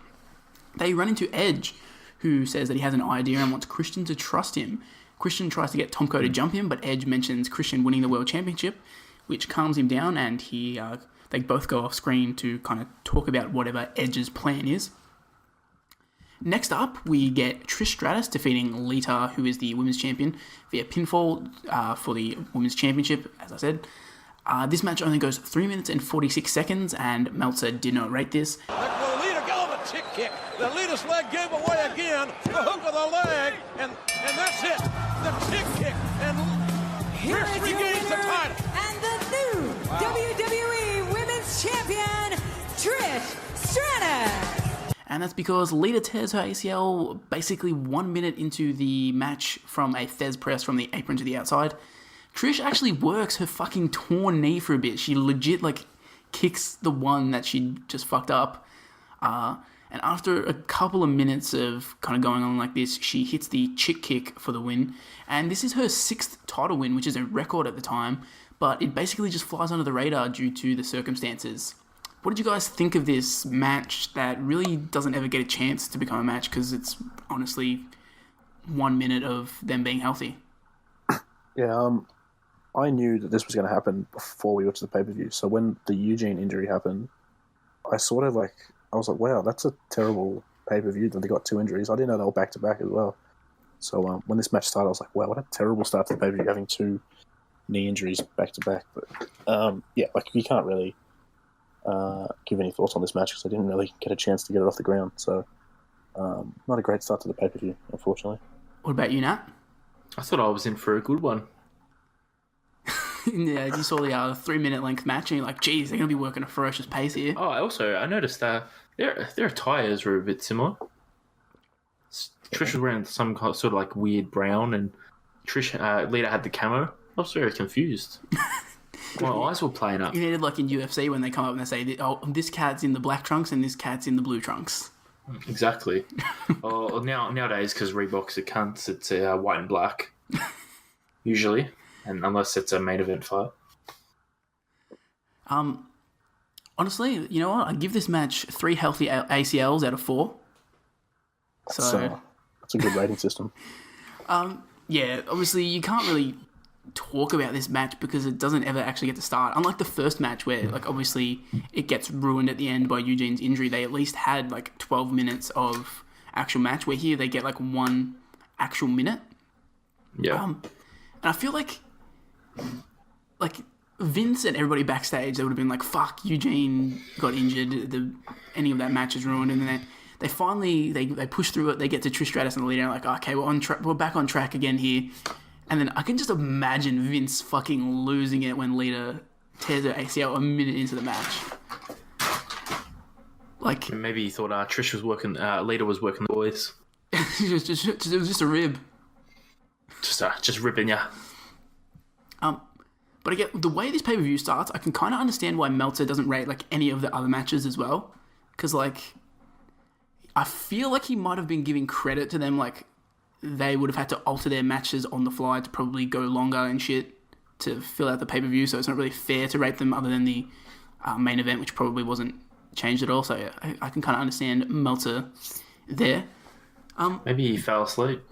They run into Edge, who says that he has an idea and wants Christian to trust him. Christian tries to get Tomko to jump him, but Edge mentions Christian winning the World Championship, which calms him down, and they both go off screen to kind of talk about whatever Edge's plan is. Next up, we get Trish Stratus defeating Lita, who is the Women's Champion, via pinfall for the Women's Championship, as I said. This match only goes 3 minutes and 46 seconds, and Meltzer did not rate this. Lita got on the chick kick. The Lita's leg gave away again. The hook of the leg, and that's it. The chick kick, and Trish regains the title. And the new WWE Women's Champion, Trish Stratus. And that's because Lita tears her ACL basically 1 minute into the match from a Fez press from the apron to the outside. Trish actually works her fucking torn knee for a bit. She legit, kicks the one that she just fucked up. And after a couple of minutes of kind of going on like this, she hits the chick kick for the win. And this is her 6th title win, which is a record at the time. But it basically just flies under the radar due to the circumstances. What did you guys think of this match that really doesn't ever get a chance to become a match because it's honestly 1 minute of them being healthy? Yeah, I knew that this was going to happen before we got to the pay-per-view. So when the Eugene injury happened, I was like, wow, that's a terrible pay-per-view that they got 2 injuries. I didn't know they were back-to-back as well. So when this match started, I was like, wow, what a terrible start to the pay-per-view, having 2 knee injuries back-to-back. But you can't really give any thoughts on this match because I didn't really get a chance to get it off the ground. So not a great start to the pay-per-view, unfortunately. What about you, Nat? I thought I was in for a good one. Yeah, you saw the 3-minute length match and you're like, geez, they're going to be working a ferocious pace here. Oh, I noticed that their attires were a bit similar. Trish was wearing some sort of weird brown, and Lita had the camo. I was very confused. My eyes were playing up. You needed in UFC when they come up and they say, oh, this cat's in the black trunks and this cat's in the blue trunks. Exactly. Nowadays, because Reebok's are cunts, it's white and black. Usually. And unless it's a main event fight. Honestly, you know what? I give this match 3 healthy ACLs out of 4. So that's a good rating system. Yeah, obviously you can't really talk about this match because it doesn't ever actually get to start. Unlike the first match where, obviously it gets ruined at the end by Eugene's injury, they at least had 12 minutes of actual match, where here they get 1 actual minute. Yeah. And I feel like Vince and everybody backstage, they would have been like, fuck, Eugene got injured, any of that match is ruined, and then they finally they push through it, they get to Trish Stratus and Lita, and okay, we're back on track again here. And then I can just imagine Vince fucking losing it when Lita tears her ACL a minute into the match. Maybe he thought Trish was working, Lita was working the boys. It was just a rib. Just ripping ya. But again, the way this pay-per-view starts, I can kind of understand why Meltzer doesn't rate any of the other matches as well. Because I feel like he might have been giving credit to them, they would have had to alter their matches on the fly to probably go longer and shit to fill out the pay-per-view, so it's not really fair to rate them other than the main event, which probably wasn't changed at all. So I can kind of understand Meltzer there. Maybe he fell asleep.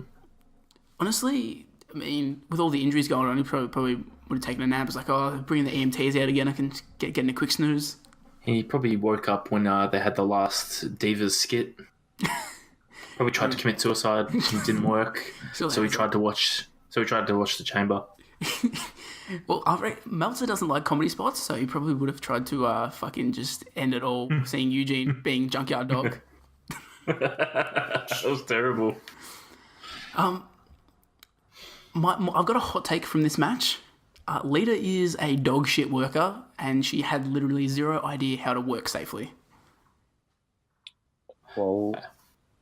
Honestly, I mean, with all the injuries going on, he probably would have taken a nap. It's like, oh, bringing the EMTs out again, I can get in a quick snooze. He probably woke up when they had the last Divas skit. Probably tried to commit suicide. It didn't work. So he tried to watch the Chamber. Well, Meltzer doesn't like comedy spots, so he probably would have tried to fucking just end it all, seeing Eugene being Junkyard Dog. That was terrible. I've got a hot take from this match. Lita is a dog shit worker, and she had literally zero idea how to work safely. Well,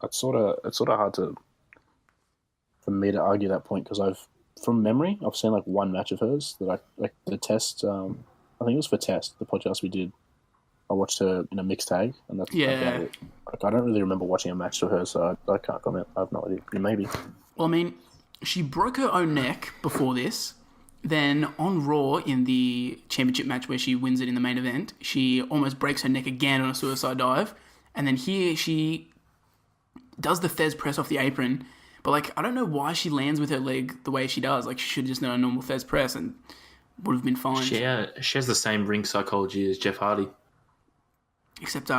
it's sort of hard for me to argue that point because from memory, I've seen like one match of hers that the test. I think it was for Test, the podcast we did. I watched her in a mixed tag, and that's about it. Like, I don't really remember watching a match of her, so I can't comment. I have no idea. Maybe. Well, I mean, she broke her own neck before this. Then on Raw in the championship match where she wins it in the main event, she almost breaks her neck again on a suicide dive. And then here she does the Fez press off the apron. But, like, I don't know why she lands with her leg the way she does. Like, she should have just done a normal Fez press and would have been fine. She has the same ring psychology as Jeff Hardy. Except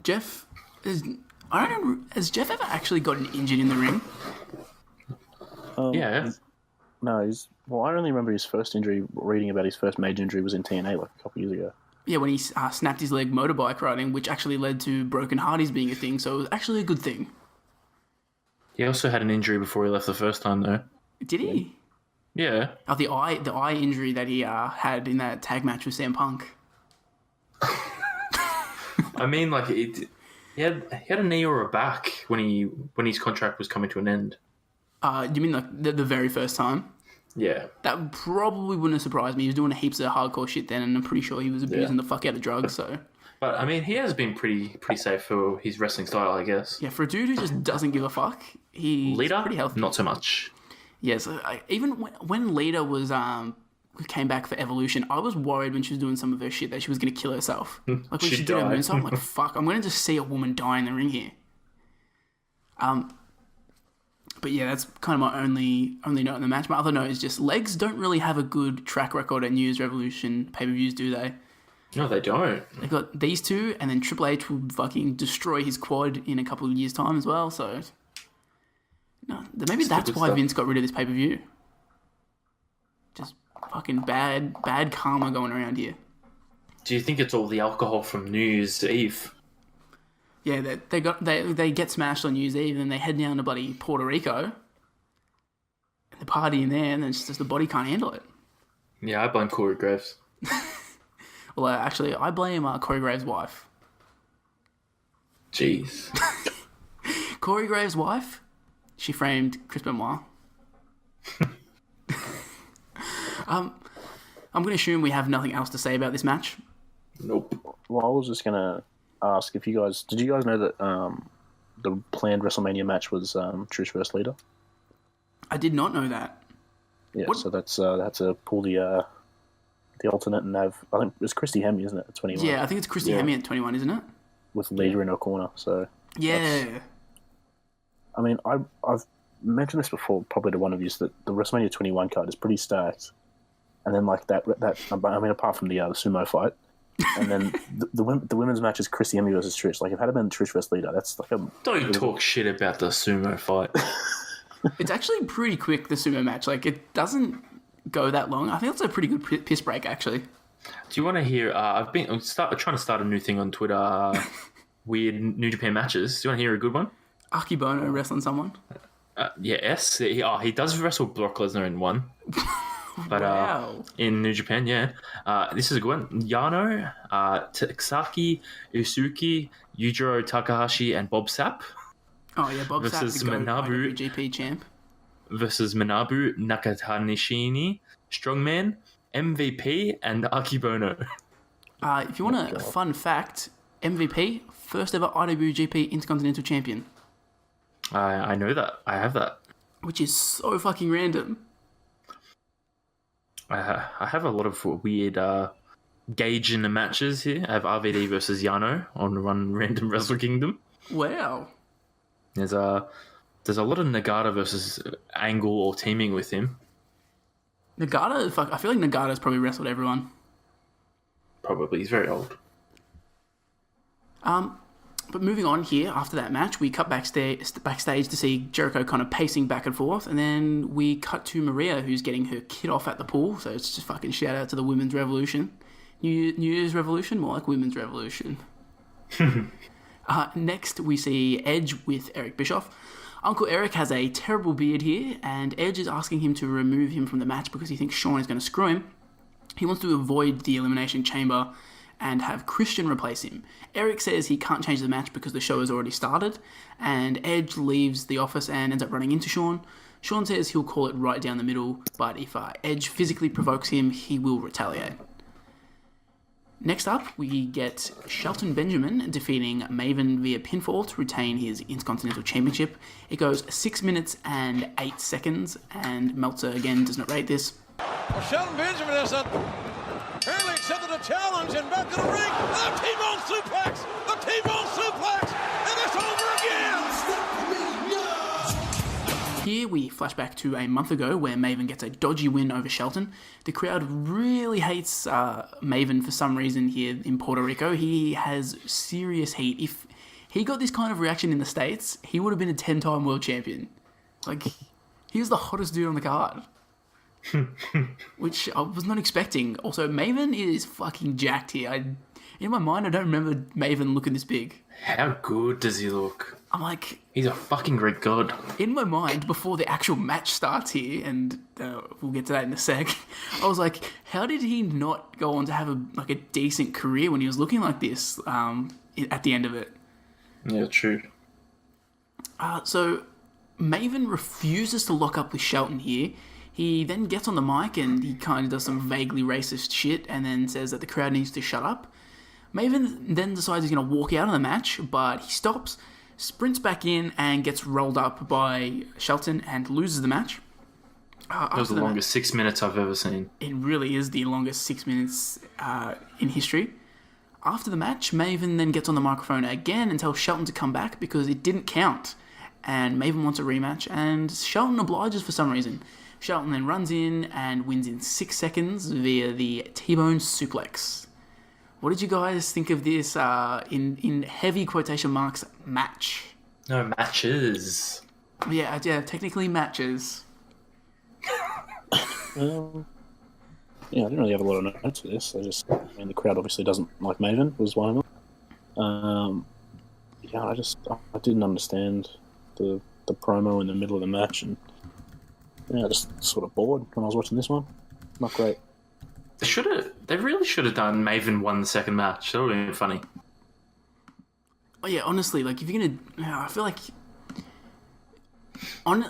Jeff... Has Jeff ever actually gotten injured in the ring? Yeah. No, I only remember his first injury, reading about his first major injury was in TNA like a couple years ago. Yeah, when he snapped his leg motorbike riding, which actually led to broken Hardys being a thing, so it was actually a good thing. He also had an injury before he left the first time, though. Did he? Yeah. Oh, the eye injury that he had in that tag match with CM Punk. I mean, like, he had a knee or a back when his contract was coming to an end. You mean like the very first time? Yeah. That probably wouldn't have surprised me. He was doing heaps of hardcore shit then, and I'm pretty sure he was abusing the fuck out of drugs, so... But, I mean, he has been pretty safe for his wrestling style, I guess. Yeah, for a dude who just doesn't give a fuck, he's pretty healthy. Not so much. Yeah, so even when Lita came back for Evolution, I was worried when she was doing some of her shit that she was going to kill herself. Like when she did her moonsault, I'm like, fuck, I'm going to just see a woman die in the ring here. But yeah, that's kind of my only note in the match. My other note is just legs don't really have a good track record at New Year's Revolution pay-per-views, do they? No, they don't. They've got these two, and then Triple H will fucking destroy his quad in a couple of years' time as well, so... No, maybe that's why Vince got rid of this pay-per-view. Just fucking bad karma going around here. Do you think it's all the alcohol from New Year's Eve? Yeah, they get smashed on New Year's Eve, and they head down to bloody Puerto Rico. They're partying there, and then it's just the body can't handle it. Yeah, I blame Corey Graves. Well, actually, I blame Corey Graves' wife. Jeez. Corey Graves' wife, she framed Chris Benoit. I'm going to assume we have nothing else to say about this match. Nope. Well, I was just going to ask if did you guys know that the planned WrestleMania match was Trish vs. Lita? I did not know that. Yeah, so that's they had to pull the alternate and have, I think it's Christy Hemme, isn't it, at 21? Yeah, I think it's Christy Hemme at 21, isn't it? With Lita in her corner, so... Yeah. I mean, I've mentioned this before, probably to one of you, that the WrestleMania 21 card is pretty stacked. And then, like, that I mean, apart from the sumo fight, and then the women's match is Christy Hemme versus Trish. Like, if it had been Trish versus Lita, that's like a... Don't talk shit about the sumo fight. It's actually pretty quick, the sumo match. Like, it doesn't go that long. I think it's a pretty good piss break, actually. Do you want to hear... I'm trying to start a new thing on Twitter, weird New Japan matches. Do you want to hear a good one? Akibono wrestling someone? Yes. He does wrestle Brock Lesnar in one. But wow. In New Japan, yeah. This is a good one. Yano, Tatsaki, Usuki, Yujiro Takahashi, and Bob Sapp. Oh, yeah, Bob Sapp, versus the Manabu, GP champ. Versus Manabu, Nakatanishini, Strongman, MVP, and Akibono. If you want a fun fact, MVP, first ever IWGP Intercontinental Champion. I know that. I have that. Which is so fucking random. I have a lot of weird gauge in the matches here. I have RVD versus Yano on one random Wrestle Kingdom. Wow. There's a lot of Nagata versus Angle or teaming with him. Nagata, I feel like Nagata's probably wrestled everyone. Probably. He's very old. But moving on here, after that match, we cut backstage to see Jericho kind of pacing back and forth, and then we cut to Maria, who's getting her kid off at the pool, so it's just fucking shout out to the Women's Revolution. New Year's Revolution? More like Women's Revolution. Next, we see Edge with Eric Bischoff. Uncle Eric has a terrible beard here, and Edge is asking him to remove him from the match because he thinks Shawn is going to screw him. He wants to avoid the Elimination Chamber and have Christian replace him. Eric says he can't change the match because the show has already started, and Edge leaves the office and ends up running into Shawn. Shawn says he'll call it right down the middle, but if Edge physically provokes him, he will retaliate. Next up, we get Shelton Benjamin defeating Maven via pinfall to retain his Intercontinental Championship. It goes 6 minutes and 8 seconds, and Meltzer again does not rate this. Well, Shelton Benjamin has apparently accepted a challenge and back to the ring. The T-bone suplex! The T-bone suplex! And it's over again! Here we flash back to a month ago where Maven gets a dodgy win over Shelton. The crowd really hates Maven for some reason here in Puerto Rico. He has serious heat. If he got this kind of reaction in the States, he would have been a 10-time world champion. Like, he was the hottest dude on the card. Which I was not expecting. Also, Maven is fucking jacked here. In my mind, I don't remember Maven looking this big. How good does he look? I'm like... He's a fucking Greek god. In my mind, before the actual match starts here, and we'll get to that in a sec, I was like, how did he not go on to have a decent career when he was looking like this at the end of it? Yeah, true. So, Maven refuses to lock up with Shelton here. He then gets on the mic and he kind of does some vaguely racist shit and then says that the crowd needs to shut up. Maven then decides he's going to walk out of the match, but he stops, sprints back in and gets rolled up by Shelton and loses the match. That was the longest 6 minutes I've ever seen. It really is the longest 6 minutes in history. After the match, Maven then gets on the microphone again and tells Shelton to come back because it didn't count. And Maven wants a rematch and Shelton obliges for some reason. Shelton then runs in and wins in 6 seconds via the T-bone suplex. What did you guys think of this, in heavy quotation marks, match? No, matches. Yeah, technically matches. Yeah, I didn't really have a lot of notes for this. The crowd obviously doesn't like Maven, was one of them. I didn't understand the promo in the middle of the match, and I just sort of bored when I was watching this one. Not great. They really should have done Maven won the second match. That would have been funny. Oh yeah, honestly, like if you're gonna, I feel like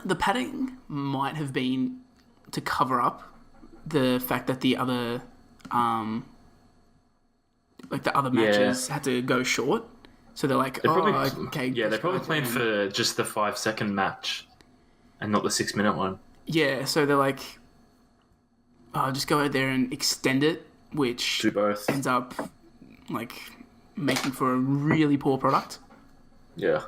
the padding might have been to cover up the fact that the other, matches had to go short. So they're like, they're probably playing for just the 5 second match, and not the 6 minute one. Yeah, so they're like, just go out there and extend it, which do both. Ends up like making for a really poor product. Yeah.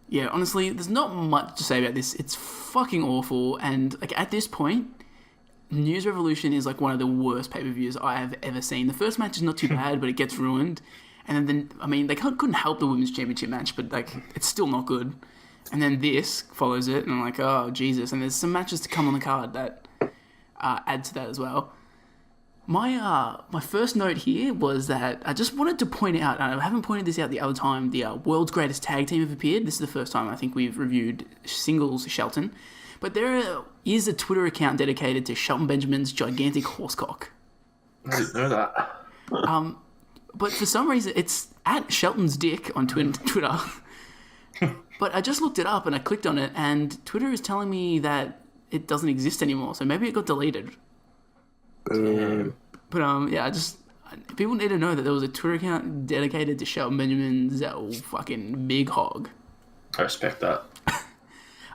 Yeah, honestly, there's not much to say about this. It's fucking awful, and like at this point, News Revolution is like one of the worst pay-per-views I have ever seen. The first match is not too bad, but it gets ruined, and then they couldn't help the Women's Championship match, but like it's still not good. And then this follows it, and I'm like, oh Jesus! And there's some matches to come on the card that add to that as well. My first note here was that I just wanted to point out, and I haven't pointed this out the other time, the World's Greatest Tag Team have appeared. This is the first time I think we've reviewed singles Shelton. But there is a Twitter account dedicated to Shelton Benjamin's gigantic horsecock. I didn't know that. But for some reason, it's at Shelton's Dick on Twitter. But I just looked it up and I clicked on it, and Twitter is telling me that it doesn't exist anymore. So maybe it got deleted. Damn. But people need to know that there was a Twitter account dedicated to Shelton Benjamin's fucking big hog. I respect that.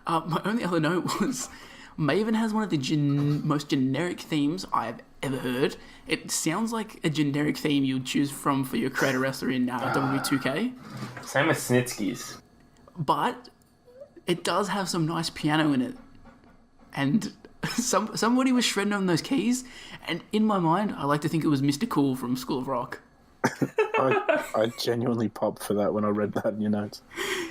My only other note was Maven has one of the most generic themes I've ever heard. It sounds like a generic theme you'd choose from for your creator wrestler in WWE 2K. Same with Snitsky's. But it does have some nice piano in it. And somebody was shredding on those keys, and in my mind, I like to think it was Mr. Cool from School of Rock. I genuinely popped for that when I read that in your notes.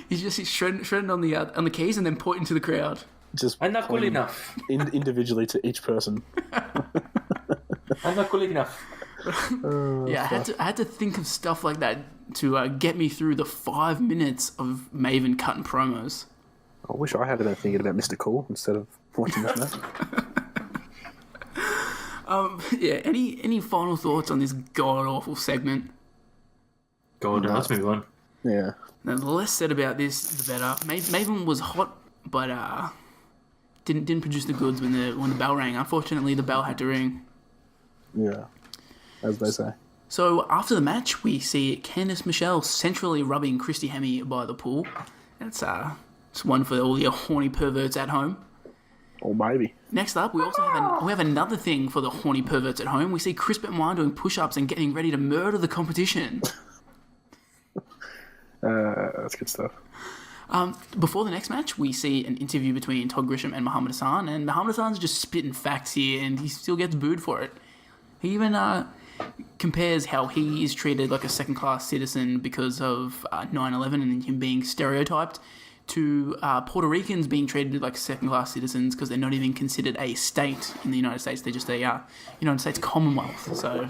He's shredding on the keys and then pointing to the crowd. Just I'm not good enough. Individually to each person. I'm not good enough. Yeah, I had to think of stuff like that to get me through the 5 minutes of Maven cutting promos. I wish I had been thinking about Mr. Cool instead of watching this match. Yeah, any final thoughts on this god-awful segment? Let's move on. Yeah. Now, the less said about this, the better. Maven was hot, but didn't produce the goods when the bell rang. Unfortunately, the bell had to ring. Yeah, as they say. So after the match, we see Candice Michelle centrally rubbing Christy Hemme by the pool. It's one for all the horny perverts at home. Oh, maybe. Next up, we also have another thing for the horny perverts at home. We see Chris Benoit doing push-ups and getting ready to murder the competition. That's good stuff. Before the next match, we see an interview between Todd Grisham and Muhammad Hassan, and Muhammad Hassan's just spitting facts here, and he still gets booed for it. He even compares how he is treated like a second-class citizen because of 9/11 and him being stereotyped, to Puerto Ricans being treated like second-class citizens because they're not even considered a state in the United States. They're just a United States Commonwealth. So,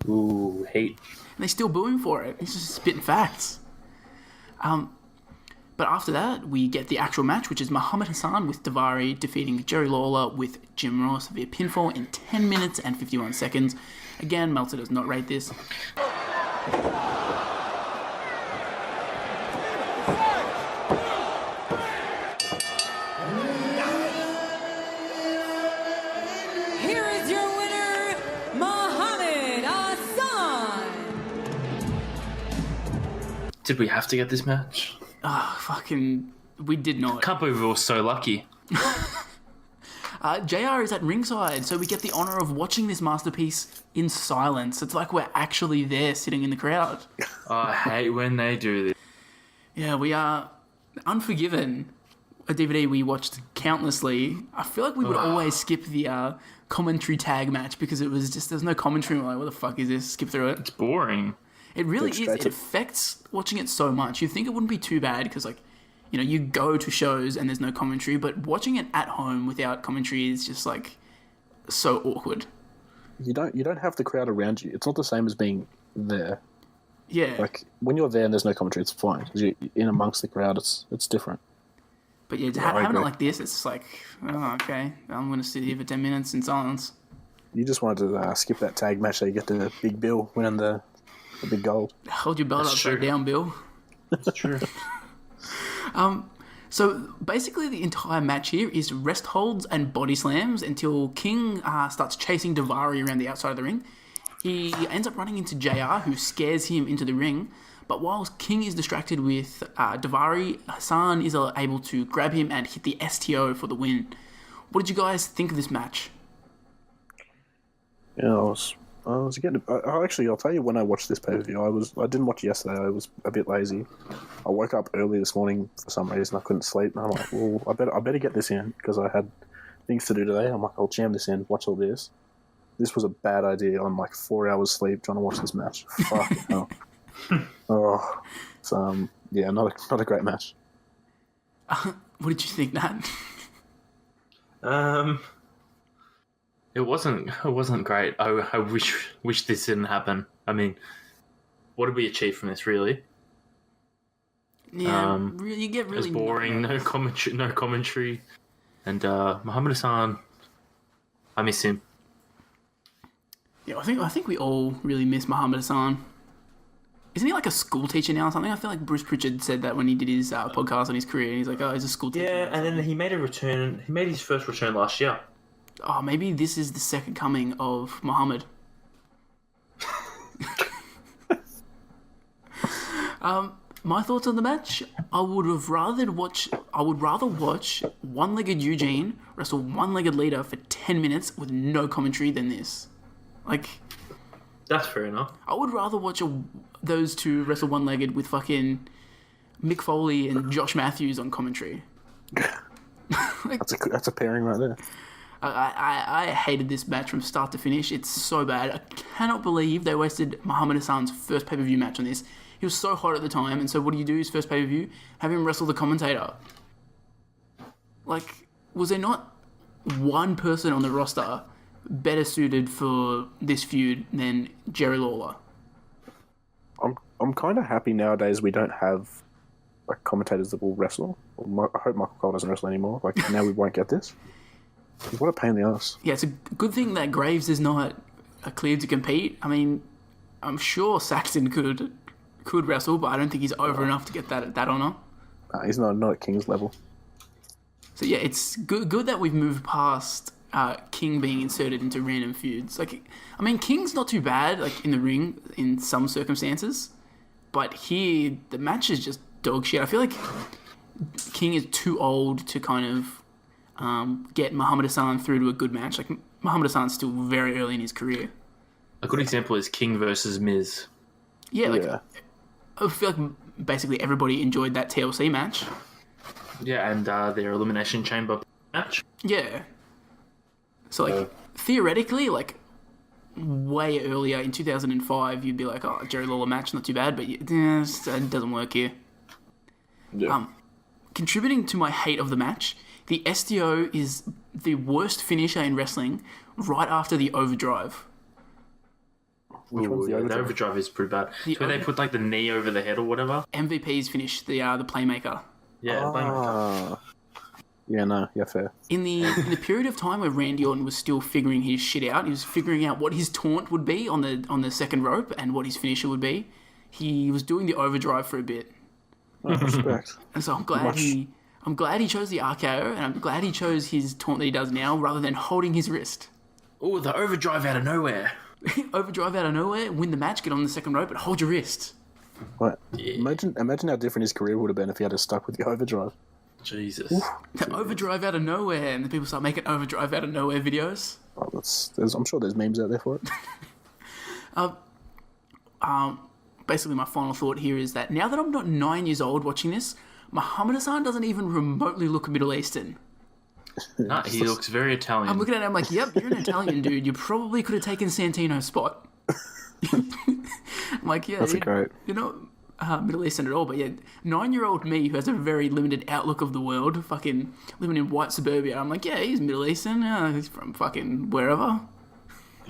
Ooh, hate. and they still boo him for it. He's just spitting facts. But after that, we get the actual match, which is Muhammad Hassan with Daivari defeating Jerry Lawler with Jim Ross via pinfall in 10 minutes and 51 seconds. Again, Meltzer does not rate this. Here is your winner, Muhammad Hassan. Did we have to get this match? We did not. Can't believe we were so lucky. JR is at ringside, so we get the honour of watching this masterpiece in silence. It's like we're actually there sitting in the crowd. I hate when they do this. Yeah, we are Unforgiven, a DVD we watched countlessly. I feel like we would always skip the commentary tag match because it was just, there's no commentary. We're like, what the fuck is this? Skip through it. It's boring. It really is. It affects watching it so much. You'd think it wouldn't be too bad because, you go to shows and there's no commentary, but watching it at home without commentary is just, so awkward. You don't have the crowd around you. It's not the same as being there. Yeah. When you're there and there's no commentary, it's fine. 'Cause you're in amongst the crowd, it's different. But yeah, having it like this, it's just like, oh, okay, I'm going to sit here for 10 minutes in silence. You just wanted to skip that tag match so you get the big Bill winning the big gold. Hold your belt upside down, Bill. That's true. So basically the entire match here is rest holds and body slams until King starts chasing Daivari around the outside of the ring. He ends up running into JR, who scares him into the ring. But whilst King is distracted with Daivari, Hassan is able to grab him and hit the STO for the win. What did you guys think of this match? Yeah, I was getting. I'll tell you when I watched this pay-per-view. I didn't watch it yesterday. I was a bit lazy. I woke up early this morning for some reason. I couldn't sleep, and I'm like, well, I better get this in because I had things to do today. I'm like, I'll jam this in, watch all this. This was a bad idea. I'm 4 hours sleep trying to watch this match. Fucking hell. Oh, so yeah, not a great match. What did you think, Nat? It wasn't great. I wish this didn't happen. I mean, what did we achieve from this, really? Yeah, you get really it was boring. No commentary, and Muhammad Hassan, I miss him. Yeah, I think we all really miss Muhammad Hassan. Isn't he like a school teacher now or something? I feel like Bruce Pritchard said that when he did his podcast on his career. He's like, oh, he's a school teacher. Yeah, and then he made a return. He made his first return last year. Oh, maybe this is the second coming of Muhammad. My thoughts on the match: I would rather watch one-legged Eugene wrestle one-legged Lita for 10 minutes with no commentary than this. Like, That's fair enough. I would rather watch those two wrestle one-legged with fucking Mick Foley and Josh Matthews on commentary. That's a pairing right there. I hated this match from start to finish. It's so bad. I cannot believe they wasted Muhammad Hassan's first pay-per-view match on this. He was so hot at the time, and so what do you do his first pay-per-view? Have him wrestle the commentator. Like, was there not one person on the roster better suited for this feud than Jerry Lawler? I'm kind of happy nowadays we don't have like commentators that will wrestle. I hope Michael Cole doesn't wrestle anymore. Like, now we won't get this. What a pain in the ass. Yeah, it's a good thing that Graves is not cleared to compete. I mean, I'm sure Saxton could wrestle, but I don't think he's over enough to get that honour. He's not at King's level. So yeah, it's good that we've moved past King being inserted into random feuds. Like, I mean, King's not too bad, like, in the ring in some circumstances, but here the match is just dog shit. I feel like King is too old to kind of get Muhammad Hassan through to a good match. Like, Muhammad Hassan's still very early in his career. A good example is King versus Miz. Yeah, I feel like basically everybody enjoyed that TLC match. Yeah, and their Elimination Chamber match. Yeah. So, like, theoretically, like, way earlier in 2005, you'd be like, oh, Jerry Lawler match, not too bad, but it doesn't work here. Yeah. Contributing to my hate of the match, the SDO is the worst finisher in wrestling right after the overdrive. Which one's the overdrive? The overdrive is pretty bad. It's where they put like the knee over the head or whatever. MVP's finish, the Playmaker. Yeah, Playmaker. Yeah, no, yeah, fair. In the period of time where Randy Orton was still figuring his shit out, he was figuring out what his taunt would be on the second rope and what his finisher would be. He was doing the overdrive for a bit. Oh, respect. And so I'm glad he chose the RKO, and I'm glad he chose his taunt that he does now rather than holding his wrist. Oh, the overdrive out of nowhere. Overdrive out of nowhere, win the match, get on the second rope, but hold your wrist. Right. Yeah. Imagine how different his career would have been if he had stuck with the overdrive. Jesus. The overdrive out of nowhere, and the people start making overdrive out of nowhere videos. Oh, I'm sure there's memes out there for it. Basically, my final thought here is that now that I'm not 9 years old watching this, Muhammad Hassan doesn't even remotely look Middle Eastern. No, he looks very Italian. I'm looking at him like, yep, you're an Italian dude. You probably could have taken Santino's spot. I'm like, yeah, that's great. You're not Middle Eastern at all, but yeah, 9-year-old me who has a very limited outlook of the world, fucking living in white suburbia, I'm like, yeah, he's Middle Eastern. He's from fucking wherever.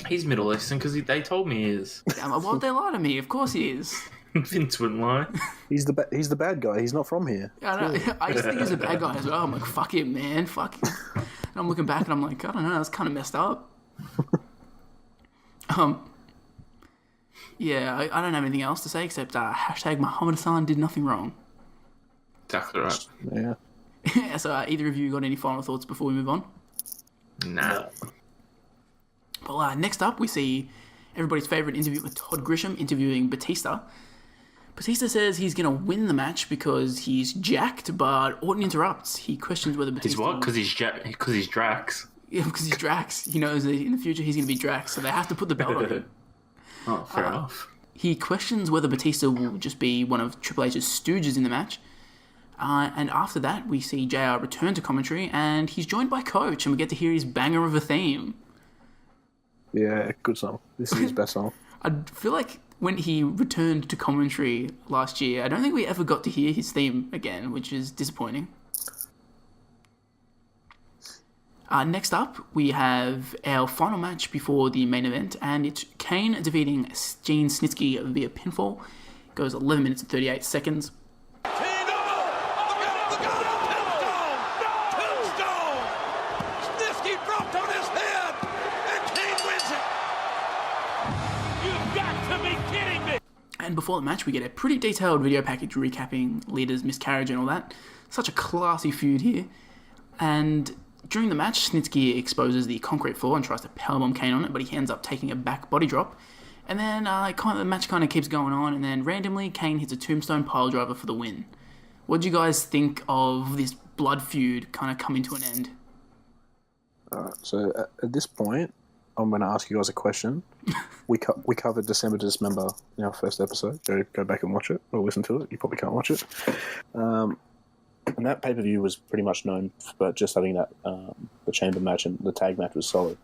He's Middle Eastern because they told me he is. I'm like, why would they lie to me? Of course he is. Vince wouldn't lie. He's the bad guy. He's not from here. Yeah, I know. I used to think he was a bad guy as well. I'm like, fuck him, man. Fuck him. And I'm looking back and I'm like, I don't know, that's kind of messed up. Yeah, I don't have anything else to say except hashtag Muhammad Hassan did nothing wrong. Exactly right. Yeah. So either of you got any final thoughts before we move on? Nah. Well, next up we see everybody's favourite interview with Todd Grisham interviewing Batista. Batista says he's going to win the match because he's jacked, but Orton interrupts. He questions whether Batista... He's what? Because he's Drax. Yeah, because he's Drax. He knows that in the future he's going to be Drax, so they have to put the belt on him. Oh, fair enough. He questions whether Batista will just be one of Triple H's stooges in the match. And after that, we see JR return to commentary, and he's joined by Coach, and we get to hear his banger of a theme. Yeah, good song. This is his best song. I feel like when he returned to commentary last year, I don't think we ever got to hear his theme again, which is disappointing. Next up, we have our final match before the main event, and it's Kane defeating Eugene and Snitsky via pinfall. Goes 11 minutes and 38 seconds. And before the match, we get a pretty detailed video package recapping Lita's miscarriage and all that. Such a classy feud here. And during the match, Snitsky exposes the concrete floor and tries to powerbomb Kane on it, but he ends up taking a back body drop. And then the match kind of keeps going on, and then randomly Kane hits a tombstone piledriver for the win. What do you guys think of this blood feud kind of coming to an end? So at this point, I'm going to ask you guys a question. We covered December to Dismember in our first episode. Go back and watch it, or listen to it. You probably can't watch it. And that pay-per-view was pretty much known for just having that the chamber match and the tag match was solid.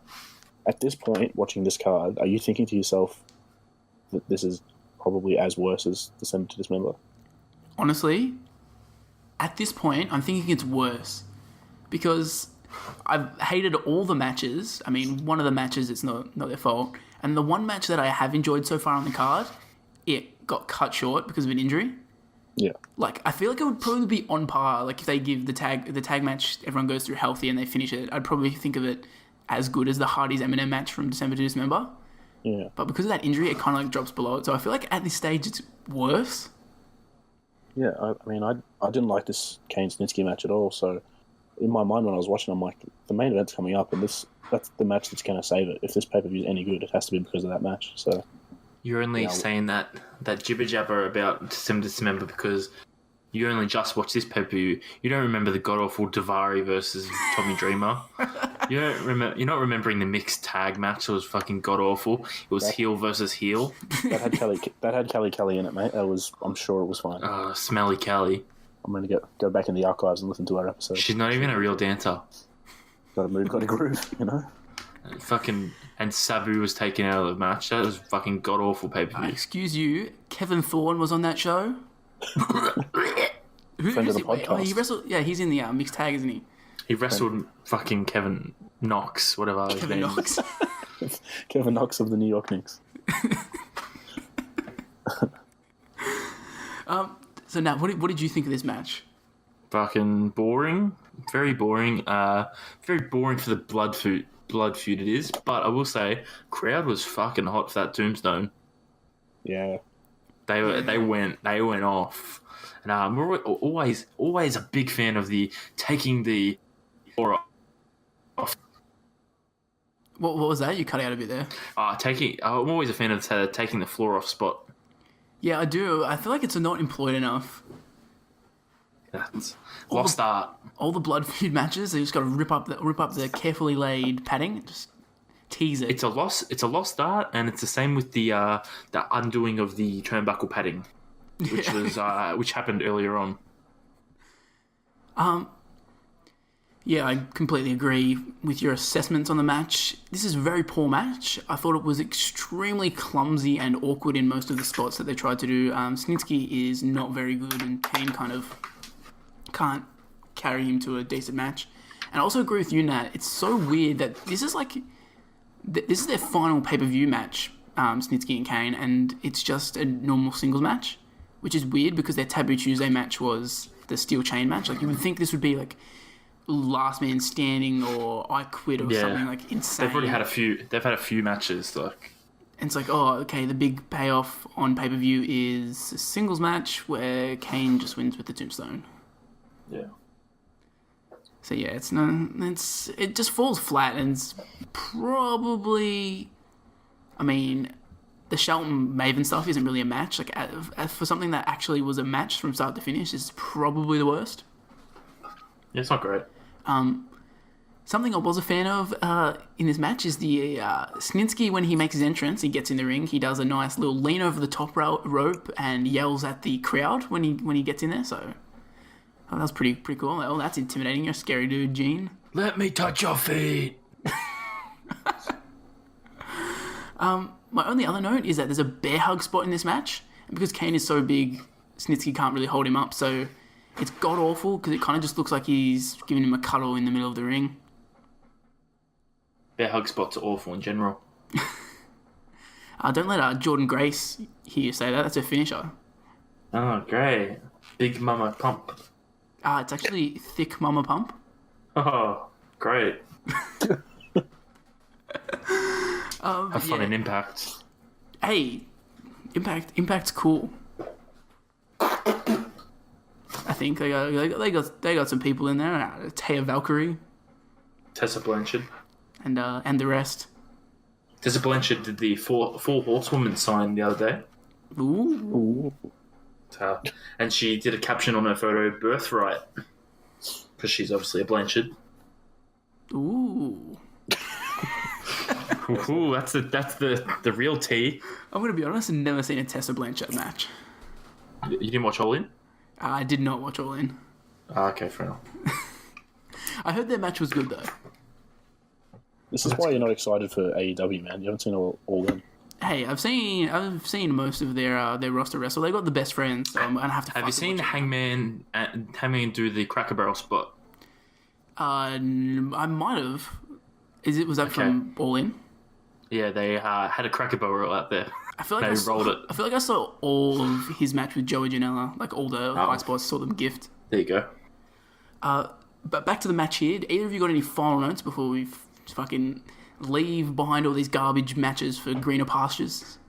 At this point, watching this card, are you thinking to yourself that this is probably as worse as December to Dismember? Honestly, at this point, I'm thinking it's worse. Because I've hated all the matches. I mean, one of the matches, it's not their fault. And the one match that I have enjoyed so far on the card, it got cut short because of an injury. Yeah. Like, I feel like it would probably be on par. Like, if they give the tag match, everyone goes through healthy and they finish it, I'd probably think of it as good as the Hardys Eminem match from December to Dismember. Yeah. But because of that injury, it kind of like drops below it. So I feel like at this stage, it's worse. Yeah, I mean, I didn't like this Kane Snitsky match at all. So in my mind, when I was watching, I'm like, the main event's coming up, and that's the match that's going to save it. If this pay-per-view is any good, it has to be because of that match. So You're only saying that jibber jabber about December to Dismember because you only just watched this pay-per-view. You don't remember the god awful Davari versus Tommy Dreamer. You're not remembering the mixed tag match. It was fucking god awful. It was heel versus heel. that had Kelly in it, mate. I'm sure it was fine. Smelly Kelly. I'm going to go back in the archives and listen to our episode. She's not even a real dancer. Got a move, got a groove, you know? And Sabu was taken out of the match. That was fucking god awful pay-per-view. Excuse you, Kevin Thorne was on that show? Friend of the podcast. He wrestled. Yeah, he's in the mixed tag, isn't he? He wrestled fucking Kevin Knox, whatever his Kevin name Knox. is. Kevin Knox of the New York Knicks. So now, what did you think of this match? Fucking boring. Very boring. Very boring for the blood feud it is. But I will say, crowd was fucking hot for that tombstone. Yeah. They went off. And we're always a big fan of the taking the floor off. What was that? You cut out a bit there. I'm always a fan of taking the floor off spot. Yeah, I do. I feel like it's not employed enough. That's lost art. All the blood feud matches, they just got to rip up the carefully laid padding, just tease it. It's a lost art, and it's the same with the undoing of the turnbuckle padding, which was which happened earlier on. Yeah, I completely agree with your assessments on the match. This is a very poor match. I thought it was extremely clumsy and awkward in most of the spots that they tried to do. Snitsky is not very good, and Kane kind of can't carry him to a decent match. And I also agree with you, Nat. It's so weird that this is their final pay-per-view match, Snitsky and Kane, and it's just a normal singles match, which is weird because their Taboo Tuesday match was the steel chain match. Like, you would think this would be like last man standing or I quit or something like insane. They've already had a few. They've had a few matches like. And it's like, oh, okay, the big payoff on pay-per-view is a singles match where Kane just wins with the tombstone. Yeah. So yeah, it just falls flat, and it's probably, I mean, the Shelton Maven stuff isn't really a match. Like, for something that actually was a match from start to finish, this is probably the worst. Yeah, it's not great. Something I was a fan of in this match is the Snitsky, when he makes his entrance, he gets in the ring, he does a nice little lean over the top rope and yells at the crowd when he gets in there. So that was pretty cool. Oh, that's intimidating. You're a scary dude, Gene. Let me touch your feet. My only other note is that there's a bear hug spot in this match, and because Kane is so big, Snitsky can't really hold him up, so it's god awful because it kind of just looks like he's giving him a cuddle in the middle of the ring. Bear hug spots are awful in general. Don't let Jordan Grace hear you say that. That's her finisher. Oh, great. Big Mama Pump. It's actually Thick Mama Pump. Oh, great. Have fun in Impact. Hey, Impact's cool. I think they got some people in there. Taya Valkyrie, Tessa Blanchard. and the rest. Tessa Blanchard did the four horsewoman sign the other day. Ooh. And she did a caption on her photo, "Birthright," because she's obviously a Blanchard. Ooh. Ooh, that's the real tea. I'm going to be honest, I've never seen a Tessa Blanchard match. You didn't watch All In? I did not watch All In. Okay, fair enough. I heard their match was good, though. This is why you're not excited for AEW, man. You haven't seen all in. Hey, I've seen most of their roster wrestle. They got the best friends, so I'm gonna have to. Have you seen Hangman do the Cracker Barrel spot? I might have. Was that from All In? Yeah, they had a Cracker Barrel out there. I feel like I feel like I saw all of his match with Joey Janela, like all the high spots. Saw them gift. There you go. But back to the match here. Either of you got any final notes before we fucking leave behind all these garbage matches for greener pastures?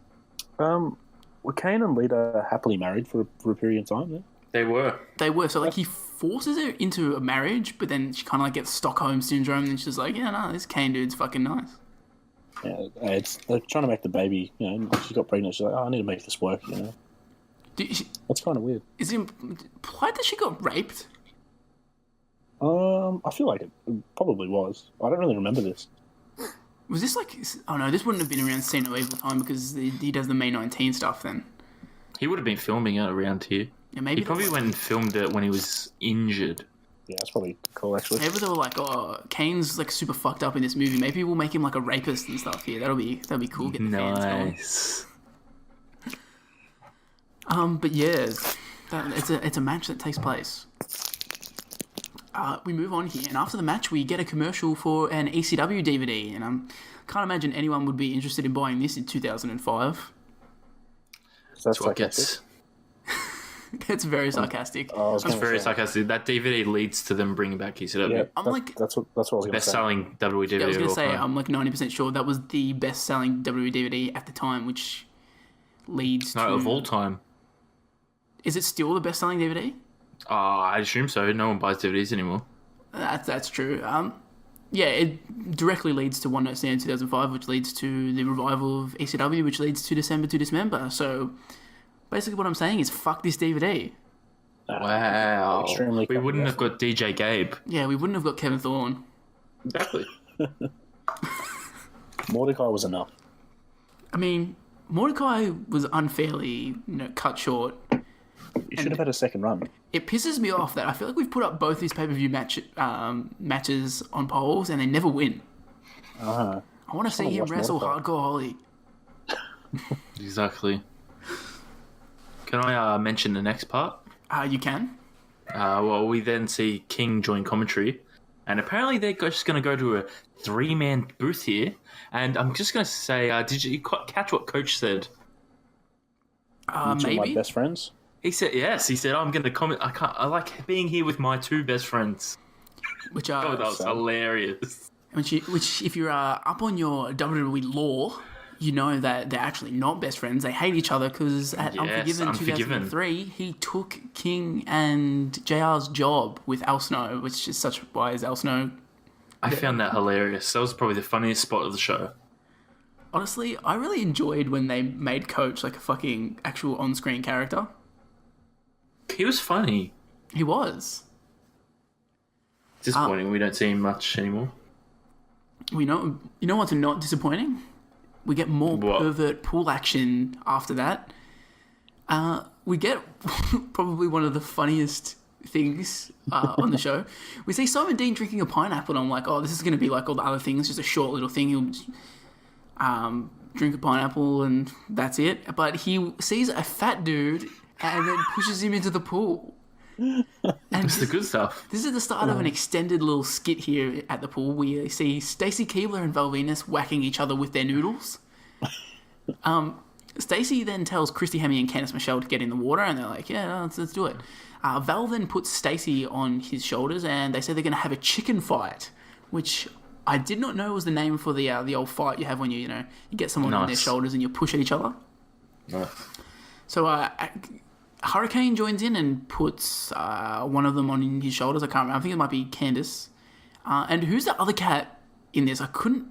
Were Kane and Lita happily married for a period of time? Yeah? They were. So like he forces her into a marriage, but then she kind of like gets Stockholm syndrome, and she's like, yeah, no, this Kane dude's fucking nice. Yeah, it's they're trying to make the baby. You know, she got pregnant. She's like, I need to make this work. You know, that's kind of weird. Is it implied that she got raped? I feel like it probably was. I don't really remember this. Was this like... Oh, no, this wouldn't have been around Cena Evil time because he does the May 19 stuff then. He would have been filming it around here. Yeah, maybe he probably went and filmed it when he was injured. Yeah, that's probably cool, actually. Maybe they were like, oh, Kane's like super fucked up in this movie. Maybe we'll make him like a rapist and stuff here. That'll be cool. Get the fans going. But yeah, it's a match that takes place. We move on here, and after the match, we get a commercial for an ECW DVD, and I can't imagine anyone would be interested in buying this in 2005. That's what gets. It's very sarcastic. It's very sarcastic. That DVD leads to them bringing back ECW. Yeah, that's what I was going to say. Best-selling WWE DVD. I was going to say, time. I'm like 90% sure that was the best-selling WWE DVD at the time, which leads to... of all time. Is it still the best-selling DVD? I assume so. No one buys DVDs anymore. That's true. Yeah, it directly leads to One Night Stand 2005, which leads to the revival of ECW, which leads to December to Dismember. So basically what I'm saying is fuck this DVD. Wow. Extremely we wouldn't have got DJ Gabe. Yeah, we wouldn't have got Kevin Thorne. Exactly. Mordecai was enough. I mean, Mordecai was unfairly cut short. You should have had a second run. It pisses me off that I feel like we've put up both these pay-per-view matches on polls and they never win. I want to see him wrestle Hardcore Holly. Exactly. Can I mention the next part? You can. Well, we then see King join commentary, and apparently they're just going to go to a 3-man booth here. And I'm just going to say, did you catch what Coach said? Maybe. My best friends. He said yes. He said, "I'm going to comment. I like being here with my 2 best friends." Which are that was hilarious. Which, if you're up on your WWE lore, you know that they're actually not best friends. They hate each other because at Unforgiven 2003, he took King and JR's job with Al Snow, which is such why is Al Snow. I found that hilarious. That was probably the funniest spot of the show. Honestly, I really enjoyed when they made Coach like a fucking actual on-screen character. He was funny. He was. Disappointing. We don't see him much anymore. You know what's not disappointing? We get more pervert pool action after that. We get probably one of the funniest things on the show. We see Simon Dean drinking a pineapple, and I'm like, oh, this is going to be like all the other things, just a short little thing. He'll just, drink a pineapple, and that's it. But he sees a fat dude and then pushes him into the pool. And it's the good stuff. This is the start of an extended little skit here at the pool. We see Stacy Keibler and Val Venus whacking each other with their noodles. Stacy then tells Christy Hemme and Candice Michelle to get in the water, and they're like, yeah, let's do it. Val then puts Stacy on his shoulders, and they say they're going to have a chicken fight, which I did not know was the name for the old fight you have when you get someone on their shoulders and you push at each other. Nice. So Hurricane joins in and puts one of them on his shoulders. I can't remember. I think it might be Candice. And who's the other cat in this? I couldn't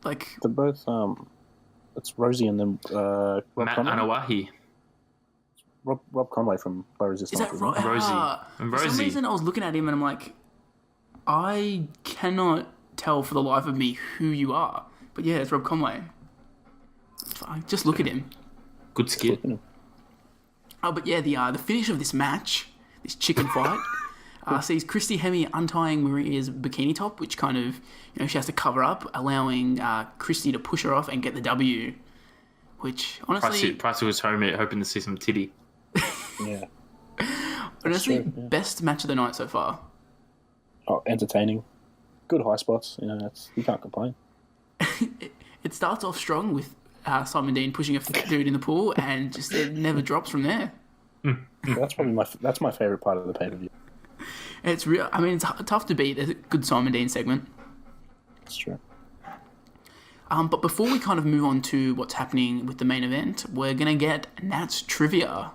Like, They're both, it's Rosie and then Rob Matt Conway. Anawahi. Rob Conway from Low Resistance. is that right? Rosie. And For some Rosie. reason, I was looking at him and I'm like, I cannot tell for the life of me who you are. But yeah, it's Rob Conway. Just look at him. Good skit. Oh, but yeah, the finish of this match, this chicken fight, sees Christy Hemme untying Maria's bikini top, which kind of, she has to cover up, allowing Christy to push her off and get the W. Which, honestly... Pricey was hoping to see some titty. Yeah. Honestly, true, yeah. best match of the night so far. Oh, entertaining. Good high spots. You can't complain. It starts off strong with Simon Dean pushing a dude in the pool, and just it never drops from there. That's probably my favourite part of the pay-per-view. It's real. I mean, it's tough to beat a good Simon Dean segment. It's true. But before we kind of move on to what's happening with the main event, we're gonna get Nat's trivia.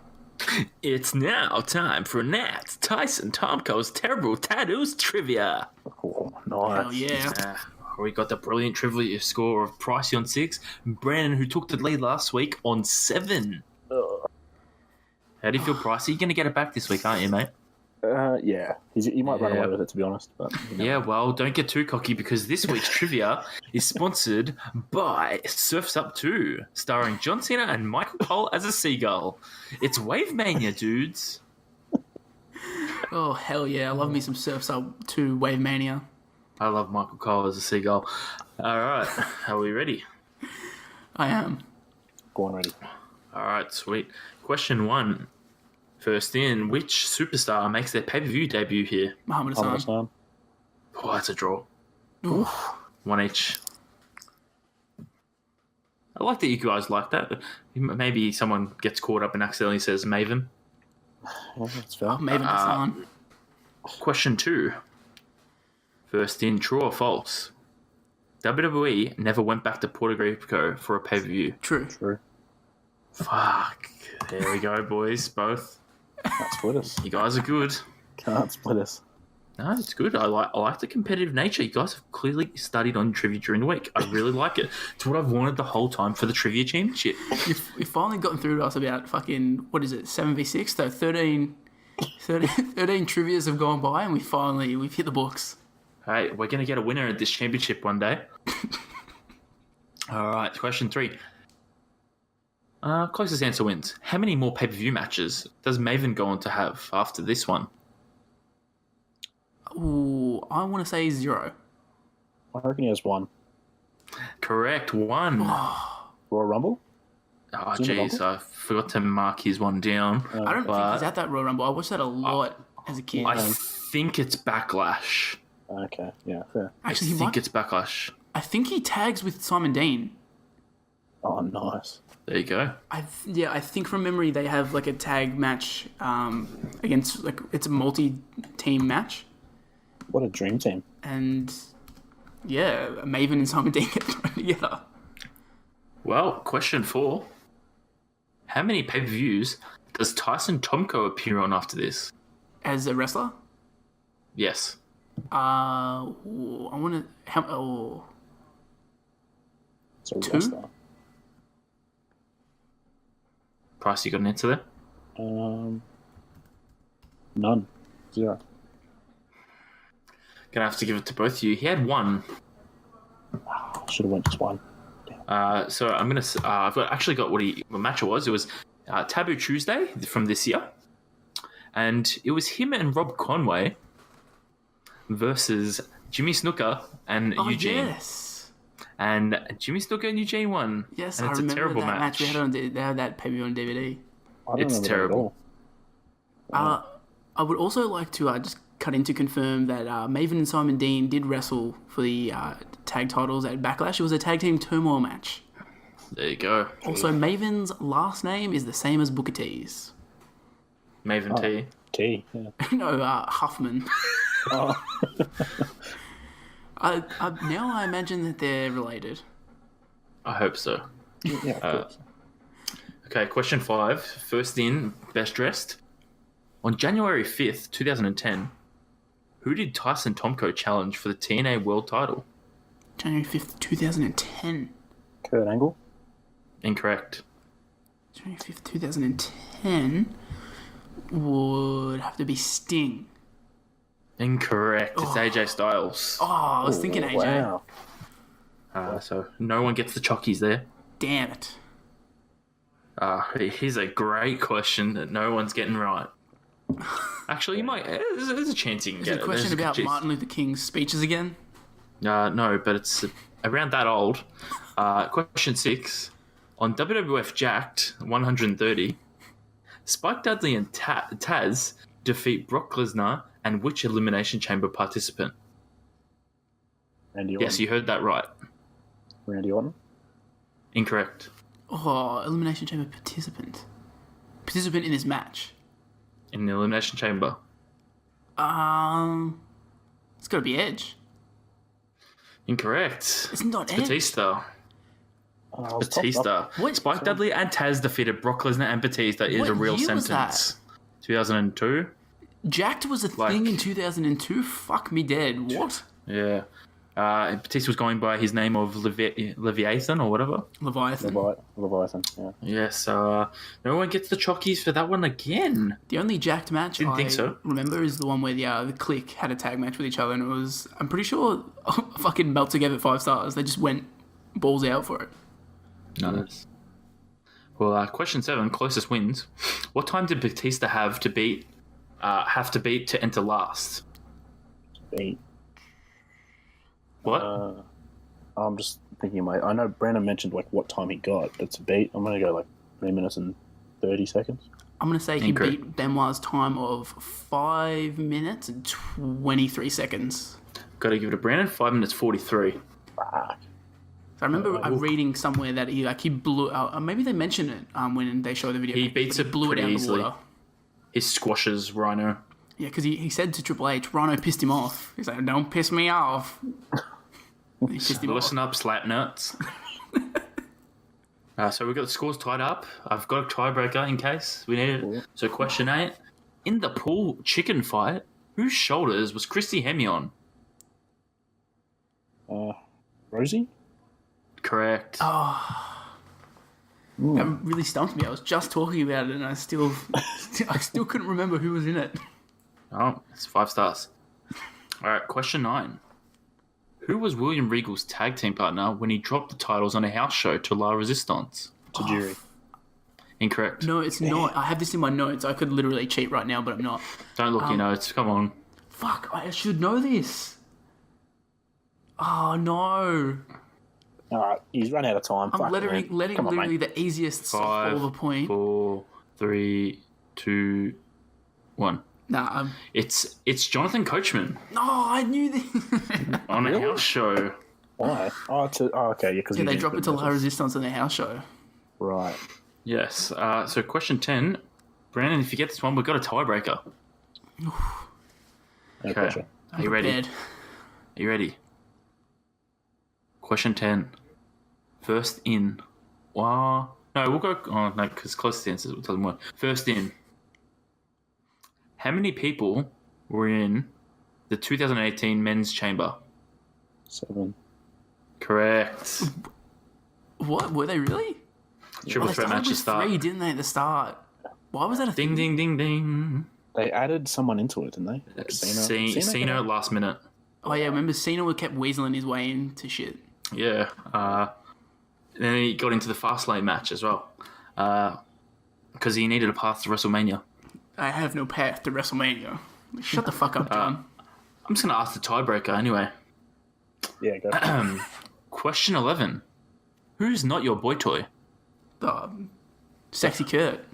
It's now time for Nat Tyson Tomko's Terrible Tattoos Trivia. Oh, nice. Hell yeah! We got the brilliant trivia score of Pricey on 6, Brandon, who took the lead last week, on 7. How do you feel, Pricey? You're going to get it back this week, aren't you, mate? Yeah. He might run away with it, to be honest. But Yeah, well, don't get too cocky, because this week's trivia is sponsored by Surf's Up 2, starring John Cena and Michael Cole as a seagull. It's Wave Mania, dudes. Oh hell yeah! I love me some Surf's Up 2 Wave Mania. I love Michael Cole as a seagull. All right, are we ready? I am. Go on, ready. All right, sweet. Question 1. First in, which superstar makes their pay-per-view debut here? Muhammad Almost Hassan. time. Oh, that's a draw. Oof. 1 each. I like that you guys like that. Maybe someone gets caught up and accidentally says Maven. Yeah, that's fair. Maven Hassan. Question 2. First in, true or false? WWE never went back to Puerto Rico for a pay-per-view. True. True. Fuck. There we go, boys. Both. Can't split us. You guys are good. Can't split us. No, it's good. I like the competitive nature. You guys have clearly studied on trivia during the week. I really like it. It's what I've wanted the whole time for the trivia championship. You've finally gotten through to us about fucking, what is it, 7v6? So 13 trivias have gone by and we've hit the books. Hey, we're going to get a winner at this championship one day. All right, question 3. Closest answer wins. How many more pay-per-view matches does Maven go on to have after this one? Ooh, I want to say 0. I reckon he has 1. Correct, 1. Royal Rumble? Oh, Jimmy jeez, Rumble? I forgot to mark his one down. I don't think he's at that Royal Rumble. I watched that a lot as a kid. I think it's Backlash. Okay, yeah, fair. Actually, I he think might. it's Backlash. I think he tags with Simon Dean. Oh, nice. There you go. I think from memory they have like a tag match against, like, it's a multi-team match, What a dream team. and yeah, Maven and Simon Dean get thrown together. Well, question 4. How many pay-per-views does Tyson Tomko appear on after this? As a wrestler, Yes. I want to. So 2? wrestler. Price, you got an answer there? None. 0. Gonna have to give it to both of you. He had 1. Should have went just 1. So I'm gonna. I've actually got what match it was. It was Taboo Tuesday from this year, and it was him and Rob Conway versus Jimmy Snuka and Eugene. Yes. And Jimmy Snuka and Eugene won. Yes, and I it's a remember terrible that match. They had that pay-per-view on DVD. I don't It's remember that at terrible. all. I would also like to just cut in to confirm that Maven and Simon Dean did wrestle for the tag titles at Backlash. It was a tag team turmoil match. There you go. Also, Maven's last name is the same as Booker T's. Maven T. T, yeah. No, Huffman. Oh. Now I imagine that they're related. I hope so. Yeah, of course. Okay, question 5. First in, best dressed. On January 5th, 2010, who did Tyson Tomko challenge for the TNA World title? January 5th, 2010. Kurt Angle. Incorrect. January 5th, 2010 would have to be Sting. Incorrect. It's AJ Styles. Oh, I was thinking AJ. Wow. So no one gets the chockies there. Damn it. Here's a great question that no one's getting right. Actually, you might. There's a chance you can Is get it it. a question There's about Martin Luther King's speeches again? No, but it's around that old. Question 6. On WWF Jacked 130, Spike Dudley and Taz defeat Brock Lesnar and which Elimination Chamber participant? Randy Orton. Yes, you heard that right. Randy Orton. Oh, Incorrect. Elimination Chamber participant. Participant in this match. In the Elimination Chamber. It's got to be Edge. Incorrect. It's not Edge. Batista. I was Batista. What? Spike Dudley and Taz defeated Brock Lesnar and Batista is What a real year was sentence. 2002. Jacked was a thing in 2002? Fuck me dead. What? Yeah. Batista was going by his name of Leviathan or whatever. Leviathan. Leviathan, yeah. Yes, no one gets the chockies for that one again. The only Jacked match Didn't think so. remember is the one where the Clique had a tag match with each other, and it was, I'm pretty sure, fucking Meltzer gave it 5 stars. They just went balls out for it. Nice. Well, question 7, closest wins. What time did Batista have to beat to enter last? 8. What? I'm just thinking, I know Brandon mentioned what time he got. That's a beat. I'm going to go 3 minutes and 30 seconds. I'm going to say he Incorrect. beat Benoit's time of 5 minutes and 23 seconds. Got to give it to Brandon. 5 minutes 43. Fuck. So I remember reading somewhere that he blew out. Maybe they mentioned it when they show the video. He beats but it blew it pretty out of the easily. water. He squashes Rhino. Yeah, because he said to Triple H, Rhino pissed him off. He's like, don't piss me off. And he pissed him Listen off. up, slap nuts. So we've got the scores tied up. I've got a tiebreaker in case we need it. So question 8. In the pool chicken fight, whose shoulders was Christy Hemme on? Rosie? Correct. That really stumped me. I was just talking about it and I still couldn't remember who was in it. Oh, it's 5 stars. All right, question 9. Who was William Regal's tag team partner when he dropped the titles on a house show to La Resistance? Tajiri. Incorrect. No, it's not. I have this in my notes. I could literally cheat right now, but I'm not. Don't look your notes. Come on. Fuck, I should know this. Oh, no. Alright, he's run out of time. I'm Fuck, letting man. Come on, literally mate. the easiest softball of a 5, point. 4, 3, 2, 1. Nah, It's Jonathan Coachman I knew this. on a house show. Why? Okay, yeah, because They drop it to La Resistance on their house show. Right. Yes. So question 10. Brandon, if you get this one, we've got a tiebreaker. No Okay. pressure. Are you ready? Prepared. Are you ready? Question 10. First in. Wow. No, we'll go. Oh, no, because closest answers doesn't work. First in. How many people were in the 2018 men's chamber? 7. Correct. What? Were they really? Triple They threat started matches with start. 3, didn't they, at the start? Why was that a Ding, thing? ding, ding, ding. They added someone into it, didn't they? Like Cena last minute. Oh, yeah, remember Cena kept weaseling his way into shit. Yeah. Then he got into the Fastlane match as well. Because he needed a path to WrestleMania. I have no path to WrestleMania. Shut the fuck up, John. I'm just going to ask the tiebreaker anyway. Yeah, go. Question 11. Who's not your boy toy? Sexy Kurt.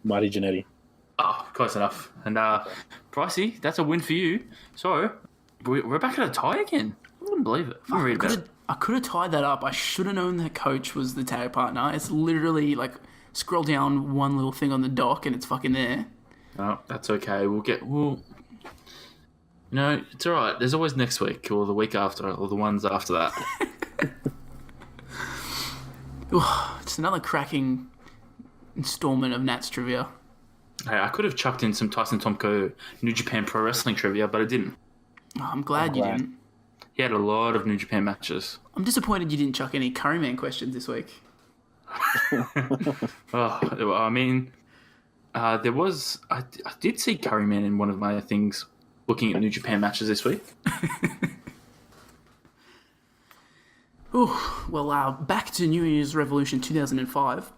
Marty Jannetty. Oh, close enough. And Pricey, that's a win for you. So, we're back at a tie again. I wouldn't believe it. I read about it. I could have tied that up. I should have known that Coach was the tag partner. It's literally scroll down one little thing on the dock and it's fucking there. Oh, that's okay. It's all right. There's always next week or the week after or the ones after that. It's another cracking installment of Nat's trivia. Hey, I could have chucked in some Tyson Tomko New Japan Pro Wrestling trivia, but I didn't. Oh, I'm glad you didn't. He had a lot of New Japan matches. I'm disappointed you didn't chuck any Curryman questions this week. I mean, there was... I did see Curryman in one of my things looking at New Japan matches this week. Back to New Year's Revolution 2005.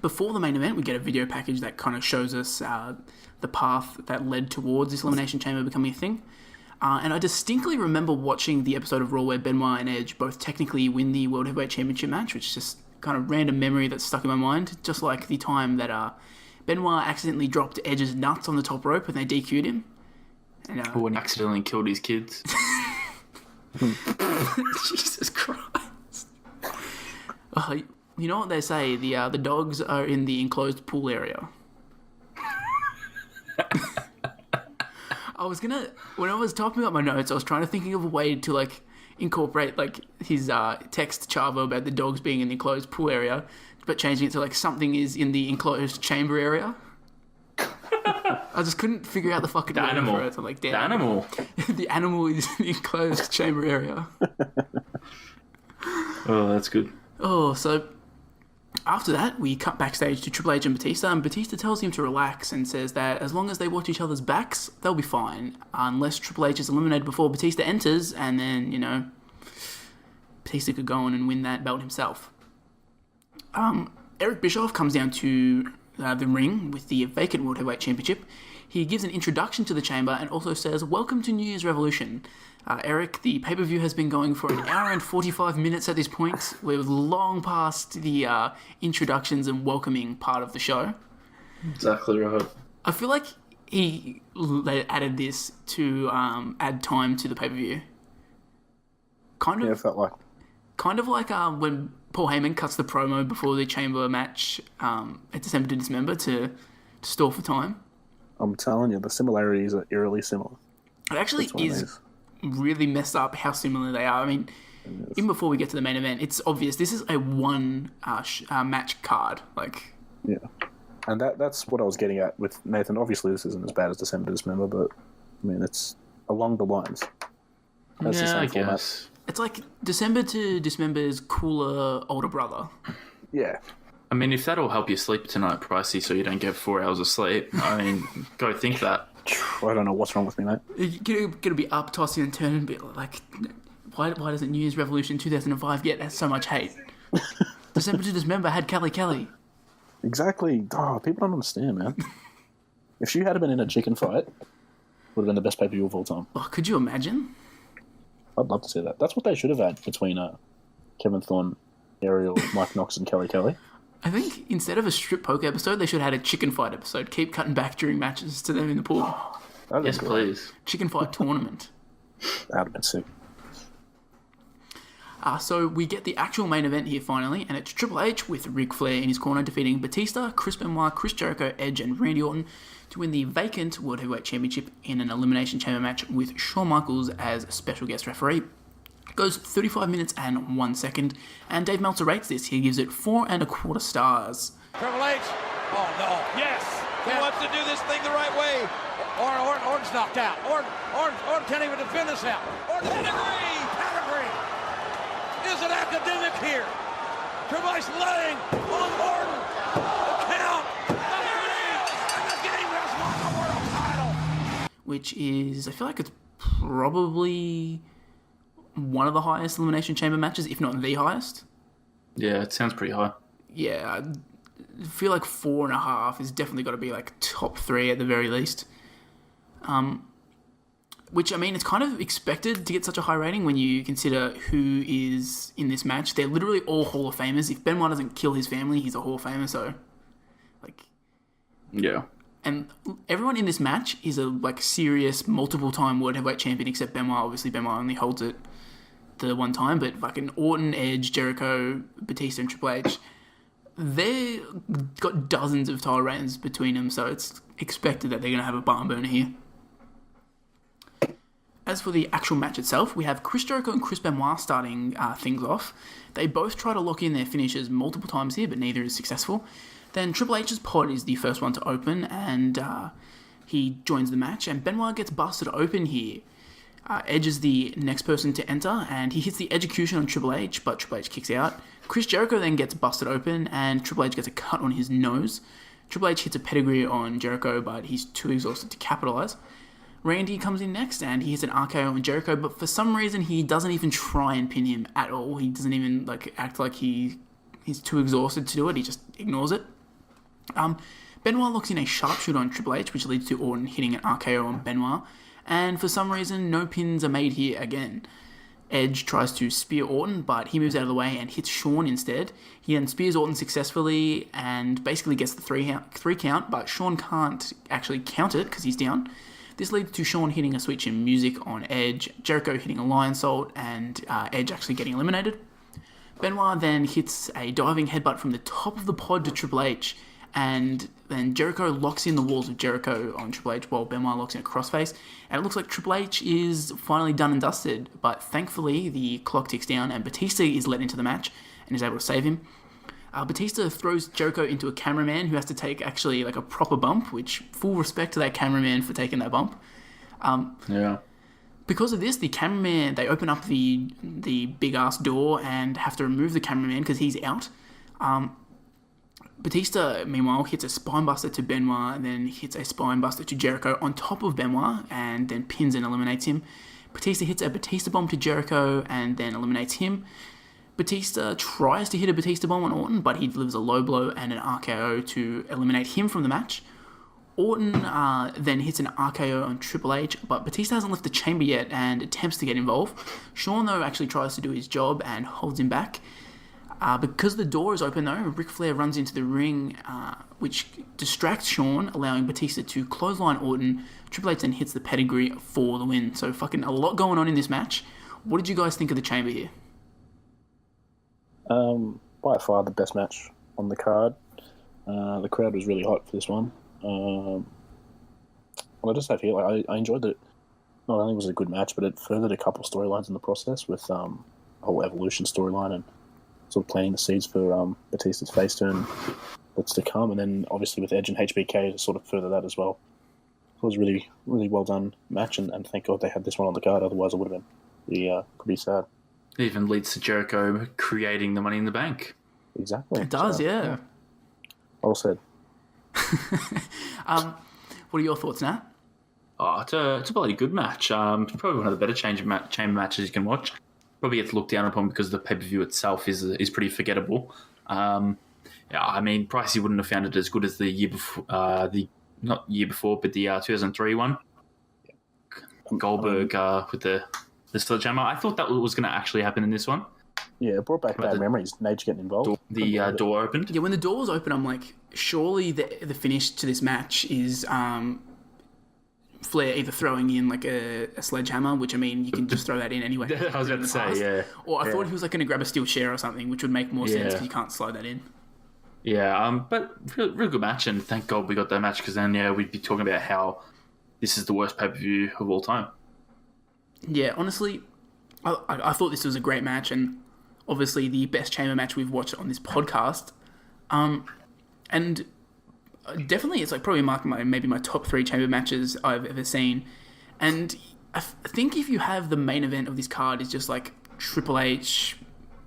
Before the main event, we get a video package that kind of shows us the path that led towards this Elimination Chamber becoming a thing. And I distinctly remember watching the episode of Raw where Benoit and Edge both technically win the World Heavyweight Championship match, which is just kind of random memory that's stuck in my mind, just like the time that Benoit accidentally dropped Edge's nuts on the top rope and they DQ'd him. And, and accidentally killed his kids. Jesus Christ. You know what they say, the dogs are in the enclosed pool area. When I was typing up my notes, I was trying to think of a way to like incorporate like his text Chavo about the dogs being in the enclosed pool area, but changing it to like something is in the enclosed chamber area. I just couldn't figure out the fucking animal. For it. So I'm like, damn. The animal. The animal is in the enclosed chamber area. Oh, that's good. Oh, so after that, we cut backstage to Triple H and Batista tells him to relax and says that as long as they watch each other's backs, they'll be fine, unless Triple H is eliminated before Batista enters, and then, you know, Batista could go on and win that belt himself. Eric Bischoff comes down to the ring with the vacant World Heavyweight Championship. He gives an introduction to the chamber and also says, "Welcome to New Year's Revolution." Eric, the pay-per-view has been going for an hour and 45 minutes at this point. We're long past the introductions and welcoming part of the show. Exactly right. I feel like he added this to add time to the pay-per-view. It felt like. Kind of like when Paul Heyman cuts the promo before the Chamber match at December to Dismember to stall for time. I'm telling you, the similarities are eerily similar. It actually is really messed up how similar they are. I mean, even before we get to the main event, it's obvious this is a one match card. Like, yeah, and that's what I was getting at with Nathan. Obviously, this isn't as bad as December to Dismember, but I mean, it's along the lines. That's the same format. It's like December to Dismember's cooler older brother. Yeah. I mean, if that'll help you sleep tonight, Pricey, so you don't get 4 hours of sleep, I mean, go think that. I don't know what's wrong with me, mate. You're going to be up, tossing and turning, be like, why doesn't New Year's Revolution 2005 get so much hate? December to Dismember had Kelly. Exactly. Oh, people don't understand, man. If she had been in a chicken fight, would have been the best pay-per-view of all time. Oh, could you imagine? I'd love to see that. That's what they should have had between Kevin Thorne, Ariel, Mike Knox, and Kelly. I think instead of a strip poker episode, they should have had a chicken fight episode. Keep cutting back during matches to them in the pool. Yes, please. Chicken fight tournament. That would have been sick. So we get the actual main event here finally, and it's Triple H with Ric Flair in his corner defeating Batista, Chris Benoit, Chris Jericho, Edge, and Randy Orton to win the vacant World Heavyweight Championship in an Elimination Chamber match with Shawn Michaels as special guest referee. It goes 35 minutes and 1 second, and Dave Meltzer rates this. He gives it 4.25 stars. Triple H. Oh, no. Yes. He wants to do this thing the right way. Orton's knocked out. Orton can't even defend himself. Pedigree. Is it academic here? Triple H laying on Orton. The count. And the game has won the world title. Which is, I feel like it's probably one of the highest Elimination Chamber matches, if not the highest. Yeah, it sounds pretty high. Yeah, I feel like 4.5 has definitely got to be like top 3 at the very least. Which, I mean, it's kind of expected to get such a high rating when you consider who is in this match. They're literally all Hall of Famers. If Benoit doesn't kill his family, he's a Hall of Famer, so... like, yeah. And everyone in this match is a, like, serious, multiple-time World Heavyweight Champion, except Benoit. Obviously, Benoit only holds it the one time, but fucking Orton, Edge, Jericho, Batista, and Triple H, they've got dozens of title reigns between them, so it's expected that they're going to have a barn burner here. As for the actual match itself, we have Chris Jericho and Chris Benoit starting things off. They both try to lock in their finishes multiple times here, but neither is successful. Then Triple H's pod is the first one to open, and he joins the match, and Benoit gets busted open here. Edge is the next person to enter, and he hits the execution on Triple H, but Triple H kicks out. Chris Jericho then gets busted open, and Triple H gets a cut on his nose. Triple H hits a pedigree on Jericho, but he's too exhausted to capitalize. Randy comes in next, and he hits an RKO on Jericho, but for some reason he doesn't even try and pin him at all. He doesn't even act like he's too exhausted to do it. He just ignores it. Benoit locks in a sharpshooter on Triple H, which leads to Orton hitting an RKO on Benoit. And for some reason, no pins are made here again. Edge tries to spear Orton, but he moves out of the way and hits Shawn instead. He then spears Orton successfully and basically gets the three count, but Shawn can't actually count it because he's down. This leads to Shawn hitting a switch in music on Edge, Jericho hitting a lion salt, and Edge actually getting eliminated. Benoit then hits a diving headbutt from the top of the pod to Triple H, and then Jericho locks in the walls of Jericho on Triple H while Benoit locks in a crossface. And it looks like Triple H is finally done and dusted, but thankfully the clock ticks down and Batista is let into the match and is able to save him. Batista throws Jericho into a cameraman who has to take actually a proper bump, which full respect to that cameraman for taking that bump. Yeah. Because of this, the cameraman, they open up the big-ass door and have to remove the cameraman because he's out. Batista, meanwhile, hits a spinebuster to Benoit and then hits a spinebuster to Jericho on top of Benoit and then pins and eliminates him. Batista hits a Batista bomb to Jericho and then eliminates him. Batista tries to hit a Batista bomb on Orton, but he delivers a low blow and an RKO to eliminate him from the match. Orton then hits an RKO on Triple H, but Batista hasn't left the chamber yet and attempts to get involved. Shawn, though, actually tries to do his job and holds him back. Because the door is open, though, Ric Flair runs into the ring, which distracts Shawn, allowing Batista to clothesline Orton. Triple H then hits the pedigree for the win. So fucking a lot going on in this match. What did you guys think of the chamber here? By far the best match on the card. The crowd was really hot for this one. Well, I just have here, I enjoyed it. Not only was it a good match, but it furthered a couple of storylines in the process with the whole Evolution storyline and sort of planting the seeds for Batista's face turn that's to come, and then obviously with Edge and HBK to sort of further that as well. It was a really, really well done match, and thank God they had this one on the card, otherwise it would have been pretty sad. It even leads to Jericho creating the Money in the Bank. Exactly. It does, yeah. Well said. What are your thoughts, Nat? Oh, it's a bloody good match. It's probably one of the better chamber matches you can watch. Probably gets looked down upon because the pay-per-view itself is pretty forgettable. Yeah, I mean, Pricey wouldn't have found it as good as the year before, not year before, but the 2003 one. Goldberg with the sledgehammer. I thought that was going to actually happen in this one. Yeah, it brought back bad memories. Nage getting involved. The door opened. Yeah, when the door was open, I'm like, surely the finish to this match is Flair either throwing in a sledgehammer, which I mean you can just throw that in anyway. I was about to say, yeah. Or I thought he was going to grab a steel chair or something, which would make more sense because you can't slide that in. Yeah, but real good match, and thank God we got that match because then we'd be talking about how this is the worst pay-per-view of all time. Yeah, honestly, I thought this was a great match, and obviously the best chamber match we've watched on this podcast. And definitely it's probably maybe my top 3 chamber matches I've ever seen. And I think if you have the main event of this card is just Triple H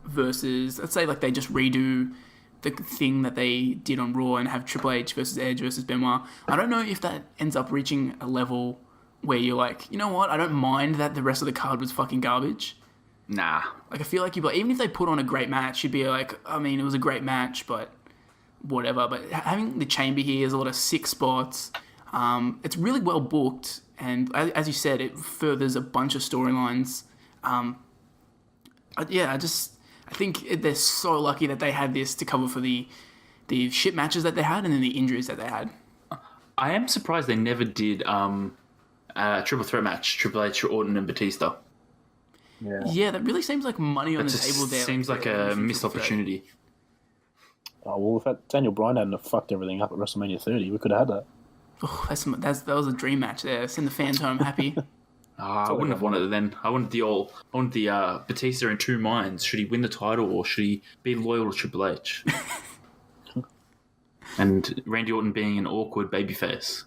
versus, let's say they just redo the thing that they did on Raw and have Triple H versus Edge versus Benoit, I don't know if that ends up reaching a level where you're you know what, I don't mind that the rest of the card was fucking garbage. Nah. I feel even if they put on a great match, you'd be I mean, it was a great match, but whatever. But having the chamber here, there's a lot of sick spots. It's really well booked, and as you said, it furthers a bunch of storylines. I think they're so lucky that they had this to cover for the shit matches that they had and then the injuries that they had. I am surprised they never did a triple threat match, Triple H, Orton, and Batista. Yeah, that really seems like money on the table there. Seems like a missed opportunity. Oh, well, if Daniel Bryan hadn't fucked everything up at WrestleMania 30, we could have had that. Oh, that was a dream match there. Send the fans home happy. I wouldn't have wanted it then. I wanted the Batista in two minds. Should he win the title or should he be loyal to Triple H? And Randy Orton being an awkward babyface.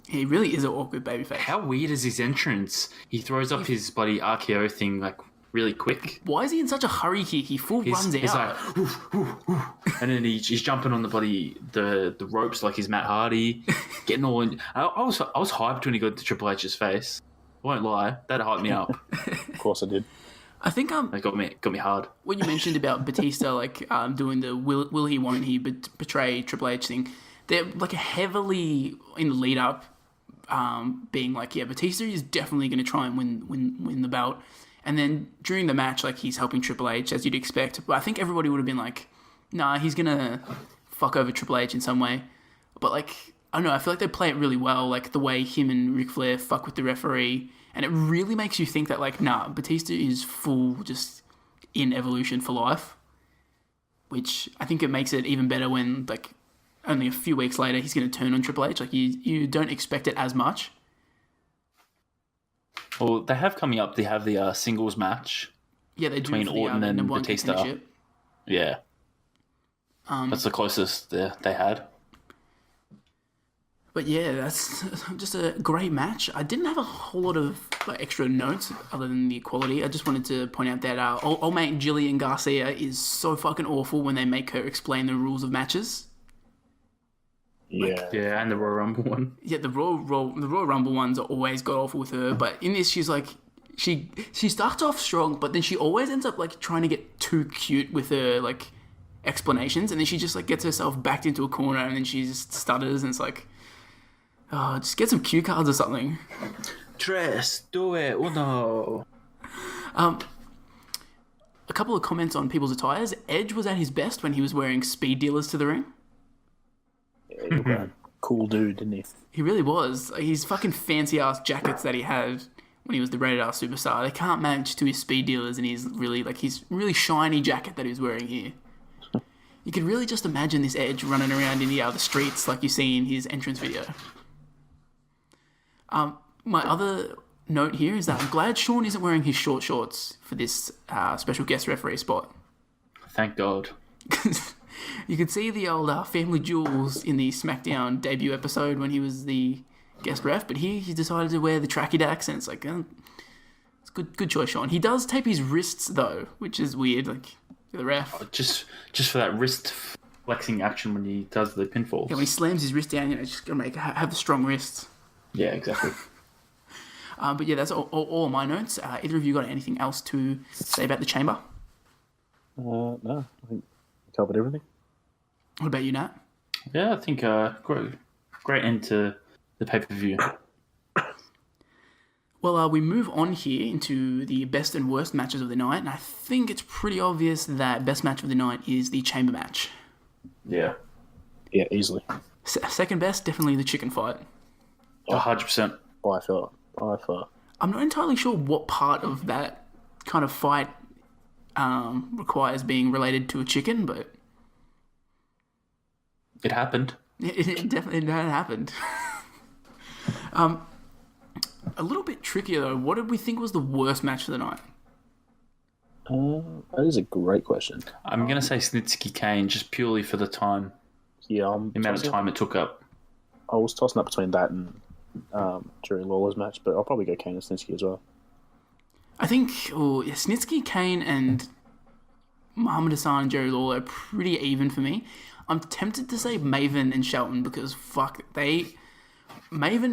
He really is an awkward babyface. How weird is his entrance? He throws up his bloody RKO thing like really quick. Why is he in such a hurry here? He runs He's out. like, "Oof, oof, oof." And then he's jumping on the bloody the ropes like he's Matt Hardy, getting all in. I was hyped when he got to Triple H's face. I won't lie, that hyped me up. Of course I did. I think It got me hard. what you mentioned about Batista, like doing the will he, won't he betray Triple H thing, they're like heavily in the lead up, being like, yeah, Batista is definitely going to try and win the belt. And then during the match, like, he's helping Triple H, as you'd expect. But I think everybody would have been like, nah, he's going to fuck over Triple H in some way. But, like, I don't know, I feel like they play it really well, like, the way him and Ric Flair fuck with the referee. And it really makes you think that, like, nah, Batista is full just in Evolution for life. Which I think it makes it even better when, like, only a few weeks later, he's going to turn on Triple H. Like, you don't expect it as much. Well, they have coming up. They have the singles match. Yeah, they between do Orton and number one Batista. contendership. Yeah, that's the closest they had. But yeah, that's just a great match. I didn't have a whole lot of extra notes other than the quality. I just wanted to point out that old mate Jillian Garcia is so fucking awful when they make her explain the rules of matches. Yeah, and the Royal Rumble one. Yeah, the Royal Rumble ones are always god awful with her, but in this she's like she starts off strong, but then she always ends up like trying to get too cute with her like explanations, and then she just like gets herself backed into a corner, and then she just stutters, and it's like, oh, just get some cue cards or something. Dress, do it, uno. A couple of comments on people's attires. Edge was at his best when he was wearing speed dealers to the ring. Yeah, he looked like a cool dude, didn't he? He really was. His fucking fancy ass jackets that he had when he was the rated R superstar, they can't match to his speed dealers and his really shiny jacket that he was wearing here. You could really just imagine this Edge running around in the streets like you see in his entrance video. My other note here is that I'm glad Shawn isn't wearing his short shorts for this special guest referee spot. Thank God. You could see the old Family Jewels in the SmackDown debut episode when he was the guest ref, but here he decided to wear the tracky dacks, and it's like, it's good choice, Shawn. He does tape his wrists though, which is weird. Like the ref, just for that wrist flexing action when he does the pinfalls. Yeah, when he slams his wrist down, just gotta have the strong wrists. Yeah, exactly. But yeah, that's all my notes. Either of you got anything else to say about the chamber? No, I think we covered everything. What about you, Nat? Yeah, I think great end to the pay-per-view. Well, we move on here into the best and worst matches of the night, and I think it's pretty obvious that best match of the night is the chamber match. Yeah. Yeah, easily. Second best, definitely the chicken fight. 100%. By far. I'm not entirely sure what part of that kind of fight requires being related to a chicken, but it happened. It definitely happened. A little bit trickier though. What did we think was the worst match of the night? That is a great question. I'm going to say Snitsky Kane just purely for the time. Yeah, the amount of time it took up. I was tossing up between that and Jerry Lawler's match, but I'll probably go Kane and Snitsky as well. I think Snitsky, Kane, and Muhammad Hassan and Jerry Lawler are pretty even for me. I'm tempted to say Maven and Shelton because Maven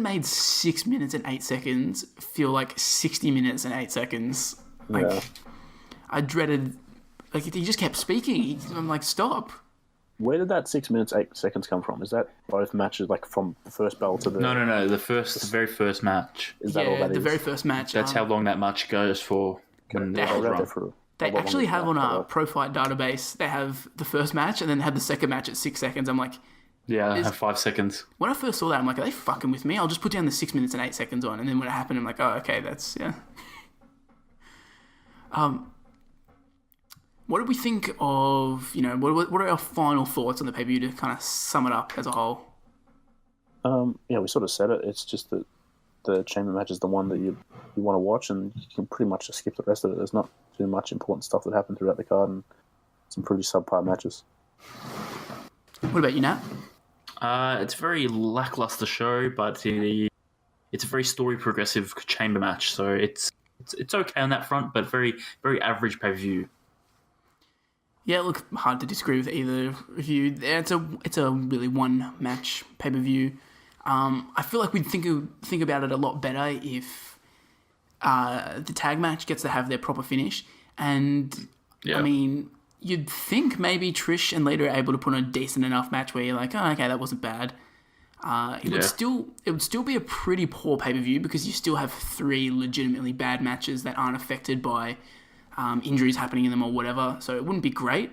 made 6 minutes and 8 seconds feel like 60 minutes and 8 seconds. Like, yeah. I dreaded, like, he just kept speaking. I'm like, stop. Where did that 6 minutes, 8 seconds come from? Is that both matches, like, from the first bell to the... No. The very first match. Is that all that is? The very first match. That's how long that match goes for. They actually have on our Pro Fight database, they have the first match and then they have the second match at 6 seconds. I'm like... Yeah, I have 5 seconds. When I first saw that, I'm like, are they fucking with me? I'll just put down the 6 minutes and 8 seconds on. And then when it happened, I'm like, oh, okay, that's... Yeah. What did we think of, what are our final thoughts on the pay-per-view to kind of sum it up as a whole? Yeah, we sort of said it. It's just that the chamber match is the one that you want to watch, and you can pretty much just skip the rest of it. There's not too much important stuff that happened throughout the card, and some pretty subpar matches. What about you, Nat? It's a very lackluster show, but it's a very story progressive chamber match, so it's okay on that front, but very very average pay-per-view. Yeah, look, hard to disagree with either of you. It's a really one match pay-per-view. I feel like we'd think about it a lot better if the tag match gets to have their proper finish. And I mean, you'd think maybe Trish and Lita are able to put on a decent enough match where you're like, oh, okay, that wasn't bad. It would still be a pretty poor pay-per-view because you still have 3 legitimately bad matches that aren't affected by injuries happening in them or whatever. So it wouldn't be great,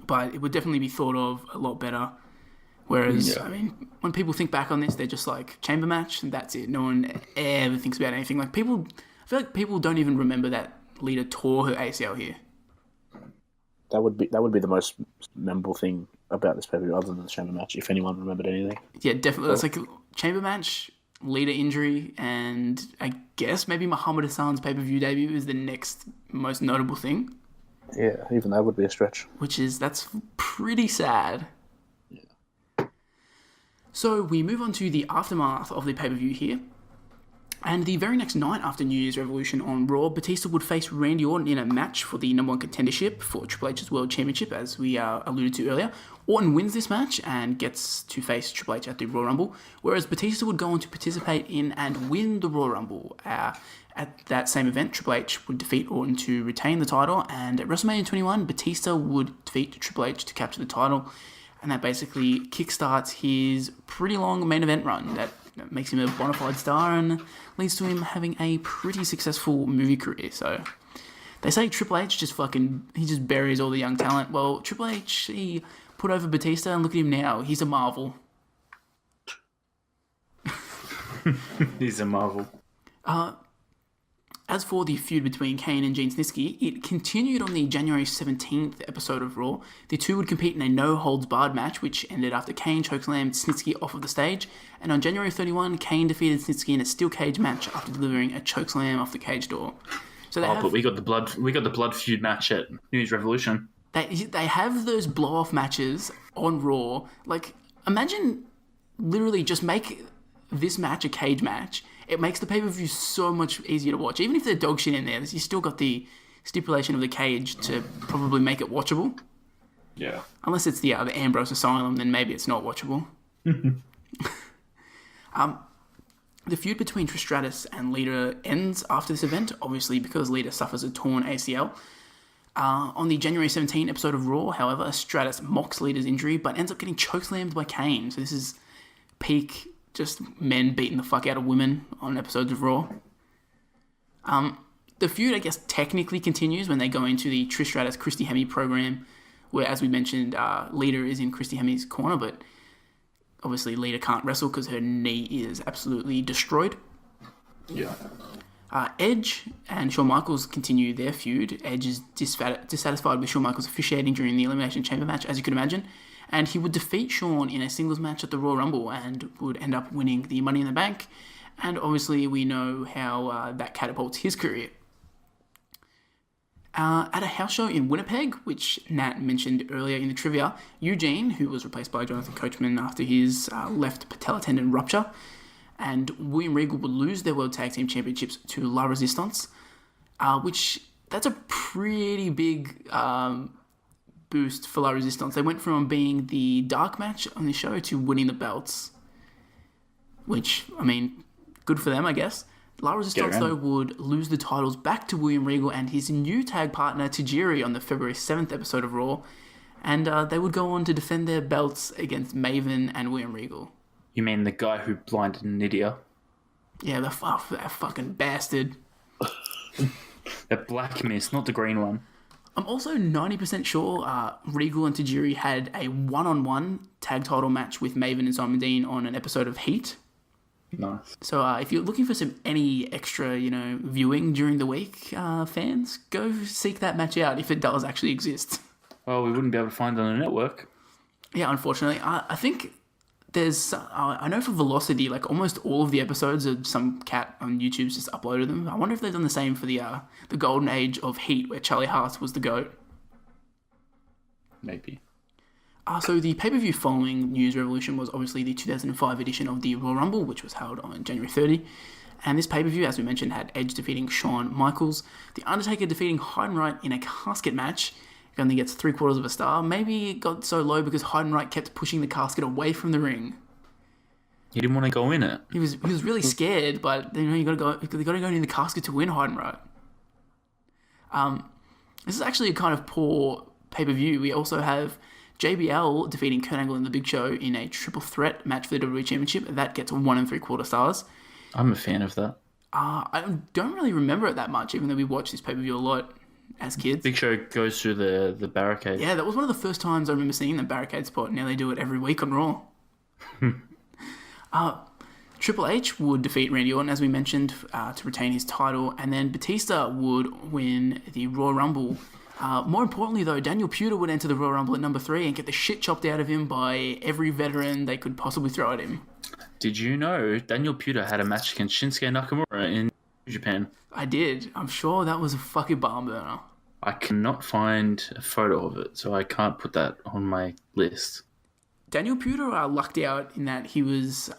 but it would definitely be thought of a lot better. Whereas, I mean, when people think back on this, they're just like, chamber match, and that's it. No one ever thinks about anything. Like, I feel like people don't even remember that Lita tore her ACL here. That would be the most memorable thing about this pay-per-view, other than the chamber match, if anyone remembered anything. Yeah, definitely. It's like chamber match, Lita injury, and I guess maybe Muhammad Hassan's pay-per-view debut is the next most notable thing. Yeah, even that would be a stretch. That's pretty sad. Yeah. So we move on to the aftermath of the pay-per-view here. And the very next night after New Year's Revolution on Raw, Batista would face Randy Orton in a match for the number 1 contendership for Triple H's World Championship, as we alluded to earlier. Orton wins this match and gets to face Triple H at the Royal Rumble, whereas Batista would go on to participate in and win the Royal Rumble. At that same event, Triple H would defeat Orton to retain the title, and at WrestleMania 21, Batista would defeat Triple H to capture the title, and that basically kickstarts his pretty long main event run that makes him a bona fide star and leads to him having a pretty successful movie career. So they say Triple H just buries all the young talent. Well, Triple H, he put over Batista, and look at him now. He's a marvel. He's a marvel. As for the feud between Kane and Eugene Snitsky, it continued on the January 17th episode of Raw. The two would compete in a no-holds-barred match, which ended after Kane chokeslammed Snitsky off of the stage. And on January 31, Kane defeated Snitsky in a steel cage match after delivering a chokeslam off the cage door. So but we got the blood feud match at New Year's Revolution. They have those blow-off matches on Raw. Like, imagine literally just make this match a cage match. It makes the pay-per-view so much easier to watch. Even if there's dog shit in there, you still got the stipulation of the cage to probably make it watchable. Yeah. Unless it's the Ambrose Asylum, then maybe it's not watchable. The feud between Trish Stratus and Lita ends after this event, obviously because Lita suffers a torn ACL. On the January 17 episode of Raw, however, Stratus mocks Lita's injury, but ends up getting chokeslammed by Kane. So this is peak just men beating the fuck out of women on episodes of Raw. The feud, I guess, technically continues when they go into the Trish Stratus Christy Hemme program, where, as we mentioned, Lita is in Christy Hemme's corner, but obviously Lita can't wrestle because her knee is absolutely destroyed. Yeah. Edge and Shawn Michaels continue their feud. Edge is dissatisfied with Shawn Michaels officiating during the Elimination Chamber match, as you can imagine, and he would defeat Shawn in a singles match at the Royal Rumble and would end up winning the Money in the Bank. And obviously we know how that catapults his career. At a house show in Winnipeg, which Nat mentioned earlier in the trivia, Eugene, who was replaced by Jonathan Coachman after his left patella tendon rupture, and William Regal would lose their World Tag Team Championships to La Resistance, which that's a pretty big boost for La Resistance. They went from being the dark match on the show to winning the belts, which, I mean, good for them, I guess. La Resistance, though, would lose the titles back to William Regal and his new tag partner, Tajiri, on the February 7th episode of Raw, and they would go on to defend their belts against Maven and William Regal. You mean the guy who blinded Nydia? Yeah, that fucking bastard. The black mist, not the green one. I'm also 90% sure Regal and Tajiri had a one-on-one tag title match with Maven and Simon Dean on an episode of Heat. Nice. So if you're looking for any extra, viewing during the week, fans, go seek that match out if it does actually exist. Well, we wouldn't be able to find it on the network. Yeah, unfortunately. I think there's... I know for Velocity, almost all of the episodes of some cat on YouTube's just uploaded them. I wonder if they've done the same for the golden age of Heat, where Charlie Haas was the GOAT. Maybe. So the pay-per-view following News Revolution was obviously the 2005 edition of the Royal Rumble, which was held on January 30. And this pay-per-view, as we mentioned, had Edge defeating Shawn Michaels, The Undertaker defeating Heidenreich in a casket match. He only gets 3/4 of a star. Maybe it got so low because Heidenreich kept pushing the casket away from the ring. He didn't want to go in it. He was really scared, but you got to go in the casket to win Heidenreich. This is actually a kind of poor pay-per-view. We also have JBL defeating Kurt Angle and The Big Show in a triple threat match for the WWE Championship. That gets 1 3/4 stars. I'm a fan of that. I don't really remember it that much, even though we watched this pay-per-view a lot as kids. Big Show goes through the barricade. Yeah, that was one of the first times I remember seeing the barricade spot. Now they do it every week on Raw. Triple H would defeat Randy Orton, as we mentioned, to retain his title, and then Batista would win the Royal Rumble. More importantly, though, Daniel Puder would enter the Royal Rumble at number 3 and get the shit chopped out of him by every veteran they could possibly throw at him. Did you know Daniel Puder had a match against Shinsuke Nakamura in Japan? I did. I'm sure that was a fucking barn burner. I cannot find a photo of it, so I can't put that on my list. Daniel Puder lucked out in that he was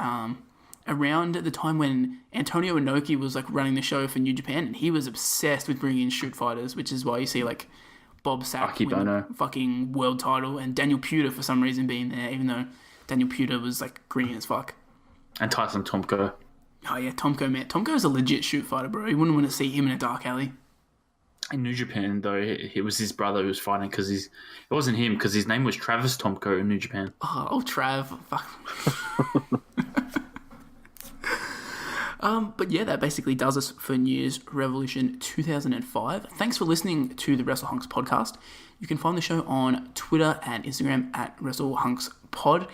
around at the time when Antonio Inoki was running the show for New Japan, and he was obsessed with bringing in shoot fighters, which is why you see Bob Sapp win the fucking world title, and Daniel Puder for some reason being there, even though Daniel Puder was green as fuck. And Tyson Tomko. Oh yeah, Tomko, man. Tomko's a legit shoot fighter, bro. You wouldn't want to see him in a dark alley. In New Japan, though, it was his brother who was fighting because it wasn't him because his name was Travis Tomko in New Japan. Oh, Trav. Fuck. But yeah, that basically does us for News Revolution 2005. Thanks for listening to the Wrestle Hunks podcast. You can find the show on Twitter and Instagram at Wrestle Hunks Pod.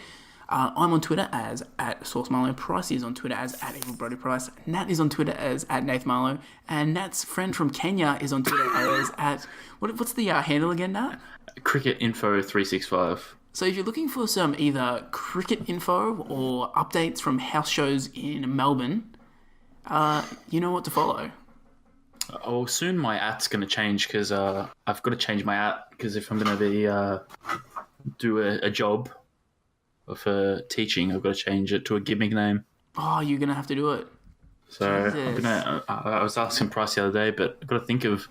I'm on Twitter as @SourceMarlow. Pricey is on Twitter as @EvilBrodyPrice. Nat is on Twitter as @NathMarlow. And Nat's friend from Kenya is on Twitter as what's the handle again, Nat? Cricket Info 365. So if you're looking for some either cricket info or updates from house shows in Melbourne, you know what to follow. Oh, soon my @'s going to change because I've got to change my @ because if I'm going to be do a job for teaching, I've got to change it to a gimmick name. Oh, you're going to have to do it. So I was asking Price the other day, but I've got to think of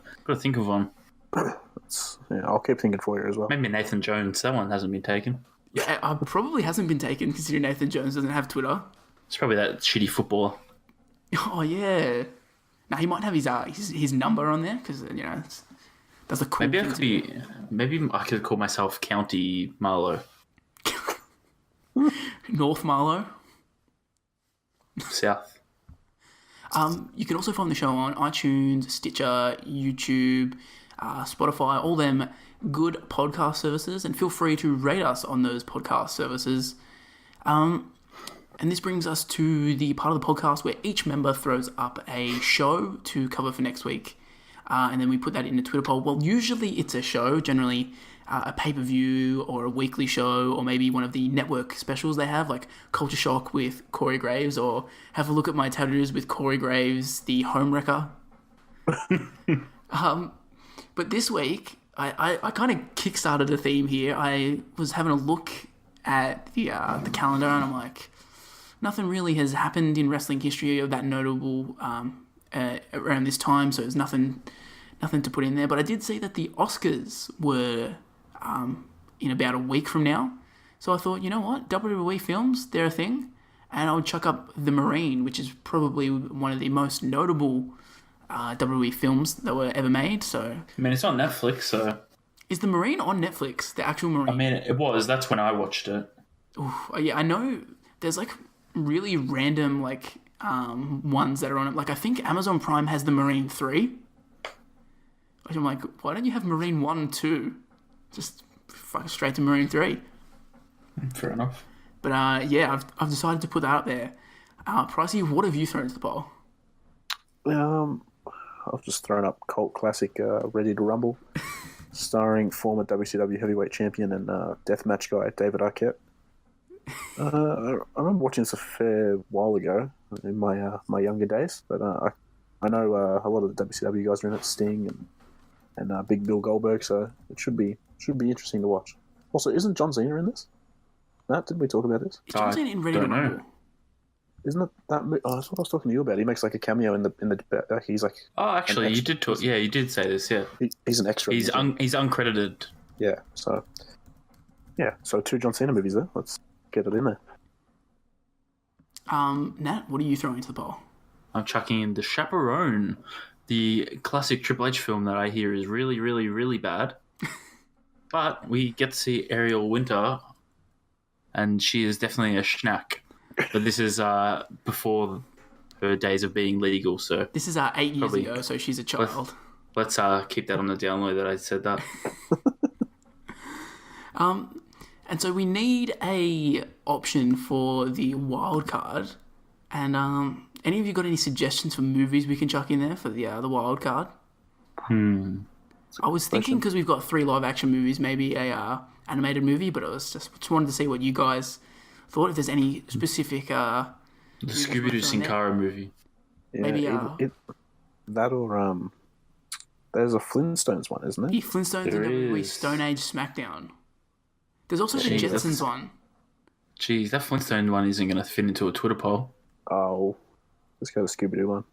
one. I'll keep thinking for you as well. Maybe Nathan Jones. That one hasn't been taken. Yeah, probably hasn't been taken considering Nathan Jones doesn't have Twitter. It's probably that shitty footballer. Oh yeah. Now he might have his number on there because that's a cool. Maybe I could call myself County Marlow. North Marlow. South. You can also find the show on iTunes, Stitcher, YouTube, Spotify, all them good podcast services, and feel free to rate us on those podcast services. And this brings us to the part of the podcast where each member throws up a show to cover for next week. And then we put that in a Twitter poll. Well, usually it's a show, generally a pay-per-view or a weekly show, or maybe one of the network specials they have, like Culture Shock with Corey Graves, or Have a Look at My Tattoos with Corey Graves, the Home Wrecker. But this week, I kind of kickstarted a theme here. I was having a look at the calendar, and I'm like, nothing really has happened in wrestling history of that notable around this time, so there's nothing to put in there. But I did see that the Oscars were in about a week from now. So I thought, you know what, WWE films, they're a thing, and I would chuck up The Marine, which is probably one of the most notable WWE films that were ever made. So I mean, it's on Netflix, so... Is The Marine on Netflix, the actual Marine? I mean, it was. That's when I watched it. Oof, yeah, I know there's really random ones that are on it. I think Amazon Prime has The Marine 3. I'm like, why don't you have Marine 1 and 2? Just fuck straight to Marine 3. Fair enough. But yeah, I've decided to put that up there. Pricey, what have you thrown to the poll? I've just thrown up cult classic Ready to Rumble, starring former WCW heavyweight champion and deathmatch guy David Arquette. I remember watching this a fair while ago in my younger days, but I know a lot of the WCW guys are in it, Sting and Big Bill Goldberg, so it should be interesting to watch. Also, isn't John Cena in this? Matt, didn't we talk about this? Is John Cena in Ready to Rumble? Isn't it that? Oh, that's what I was talking to you about. He makes like a cameo in the. He's like. Oh, actually, you did talk. Yeah, you did say this. Yeah, he's an extra. He's uncredited. Yeah. So. Yeah. So 2 John Cena movies there. Let's get it in there. Nat, what are you throwing into the poll? I'm chucking in The Chaperone, the classic Triple H film that I hear is really, really, really bad. But we get to see Ariel Winter, and she is definitely a schnack. But this is before her days of being legal, so... This is 8 years ago, so she's a child. Let's keep that on the down low that I said that. And so we need a option for the wild card. And any of you got any suggestions for movies we can chuck in there for the wild card? I was thinking, because we've got 3 live action movies, maybe a animated movie, but I was just wanted to see what you guys thought. If there's any specific the Scooby-Doo Sin Cara movie. Yeah, maybe that or there's a Flintstones one, isn't there? The Flintstones and WWE Stone Age SmackDown. There's also the Jetsons one. Geez, that Flintstone one isn't going to fit into a Twitter poll. Oh, let's go to the Scooby-Doo one.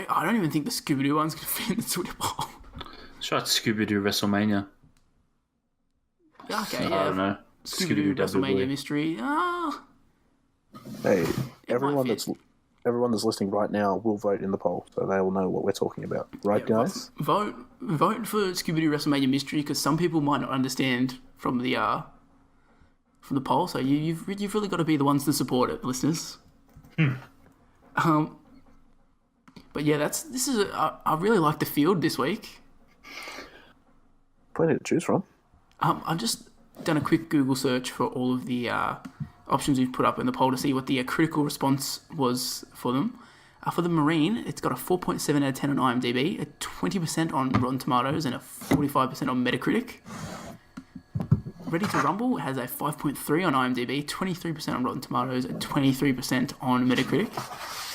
I don't even think the Scooby-Doo one's going to fit in the Twitter poll. Shout out Scooby-Doo WrestleMania. Okay, I yeah. don't know. Scooby-Doo WrestleMania mystery. Hey, everyone that's listening right now will vote in the poll, so they will know what we're talking about. Right, guys? Vote for Scooby-Doo WrestleMania mystery, because some people might not understand from the poll. So you've really got to be the ones to support it, listeners. But yeah, I really like the field this week. Plenty to choose from. I've just done a quick Google search for all of the options we've put up in the poll to see what the critical response was for them. For the Marine, it's got a 4.7 out of 10 on IMDb, a 20% on Rotten Tomatoes, and a 45% on Metacritic. Ready to Rumble has a 5.3 on IMDb, 23% on Rotten Tomatoes, and 23% on Metacritic.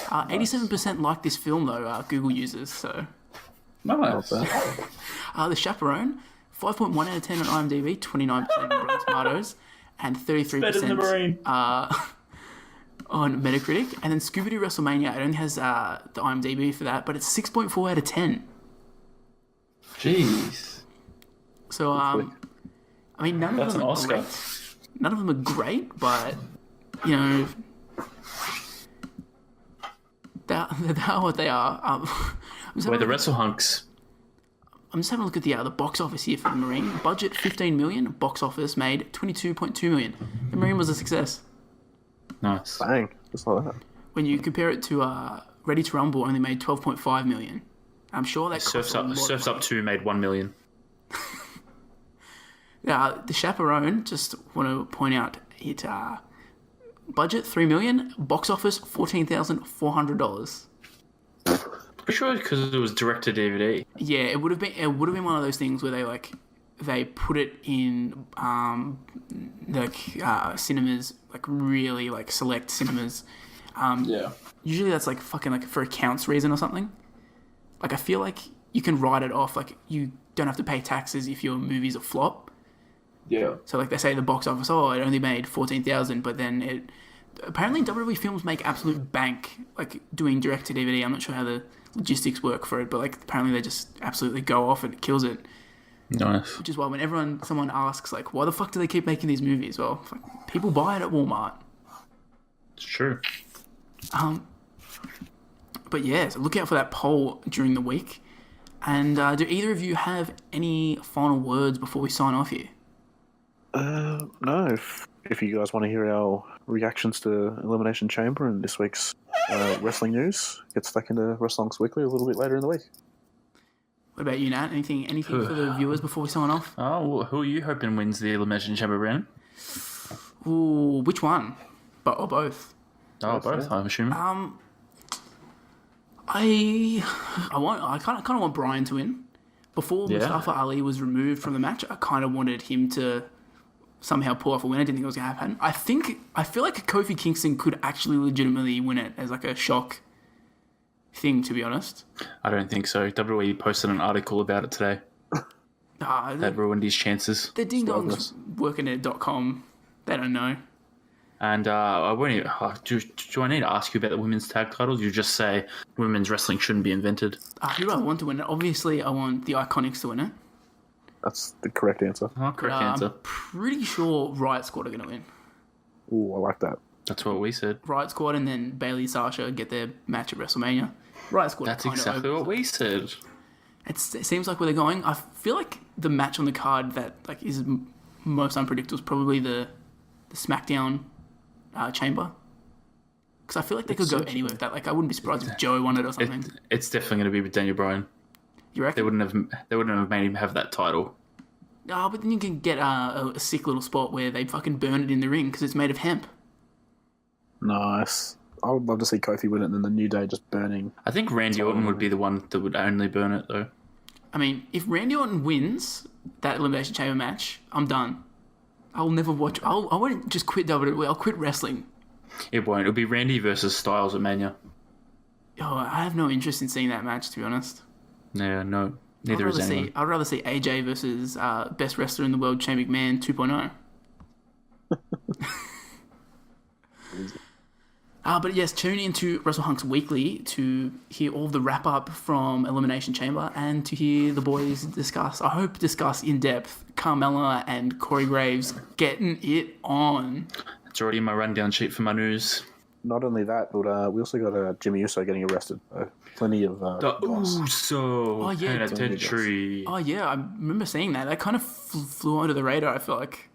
87% like this film, though, Google users, so... Nice. The Chaperone, 5.1 out of 10 on IMDb, 29% on Rotten Tomatoes, and 33% on Metacritic. And then Scooby-Doo WrestleMania, it only has the IMDb for that, but it's 6.4 out of 10. Jeez. So, I mean, none of them are great. None of them are great, but, you know, they are what they are. We're the Wrestle Hunks. I'm just having a look at the box office here for the Marine. Budget $15 million, box office made $22.2 million. The Marine was a success. Nice. Bang, just like that. When you compare it to Ready to Rumble, only made $12.5 million. I'm sure that Surfs Up 2 made $1 million. The Chaperone, just want to point out, it budget $3 million, box office $14,400. Pretty sure because it was direct to DVD. Yeah, it would have been one of those things where they put it in cinemas, like really like select cinemas. Yeah. Usually that's like fucking like for accounts reason or something. Like I feel like you can write it off, like you don't have to pay taxes if your movie's a flop. Yeah. So like they say the box office, it only made 14,000, but then apparently WWE films make absolute bank, like doing direct to DVD. I'm not sure how the logistics work for it, but like apparently they just absolutely go off and it kills it. Nice. Which is why when someone asks like, why the fuck do they keep making these movies? Well, people buy it at Walmart. It's true. But yeah, so look out for that poll during the week. And do either of you have any final words before we sign off here? No. If you guys want to hear our reactions to Elimination Chamber and this week's wrestling news, get stuck into Wrestle Hunks Weekly a little bit later in the week. What about you, Nat? Anything for the viewers before we sign off? Oh, well, who are you hoping wins the Elimination Chamber, Brandon? Ooh, which one? Or both? Oh, both, I'm assuming. I kind of want Brian to win. Before Mustafa Ali was removed from the match, I kind of wanted him to somehow pull off a win. I didn't think it was going to happen. I feel like Kofi Kingston could actually legitimately win it as like a shock thing, to be honest. I don't think so. WWE posted an article about it today. That ruined his chances. The ding-dongs working at .com. They don't know. And I won't even, do I need to ask you about the women's tag titles? You just say women's wrestling shouldn't be invented. Who do I want to win it? Obviously, I want the Iconics to win it. That's the correct answer. Correct answer. I'm pretty sure Riot Squad are going to win. Ooh, I like that. That's what we said. Riot Squad and then Bayley Sasha get their match at WrestleMania. Riot Squad. That's exactly what we said. It seems like where they're going. I feel like the match on the card that is most unpredictable is probably the SmackDown chamber. Because I feel like they could go anywhere with that. I wouldn't be surprised if Joe won it or something. It's definitely going to be with Daniel Bryan. You reckon? They wouldn't have made him have that title. But then you can get a sick little spot where they fucking burn it in the ring because it's made of hemp. Nice. I would love to see Kofi win it and then the New Day just burning. I think Randy Orton would be the one that would only burn it, though. I mean, if Randy Orton wins that Elimination Chamber match, I'm done. I'll never watch... I won't just quit WWE. I'll quit wrestling. It won't. It'll be Randy versus Styles at Mania. I have no interest in seeing that match, to be honest. Yeah, no. Neither is anyone. I'd rather see AJ versus best wrestler in the world, Shane McMahon 2.0. But yes, tune into Wrestle Hunks Weekly to hear all the wrap-up from Elimination Chamber and to hear the boys discuss in depth Carmella and Corey Graves getting it on. It's already in my rundown sheet for my news. Not only that, but we also got Jimmy Uso getting arrested. Plenty of... the Uso penitentiary. Oh, yeah, I remember seeing that. That kind of flew under the radar, I feel like.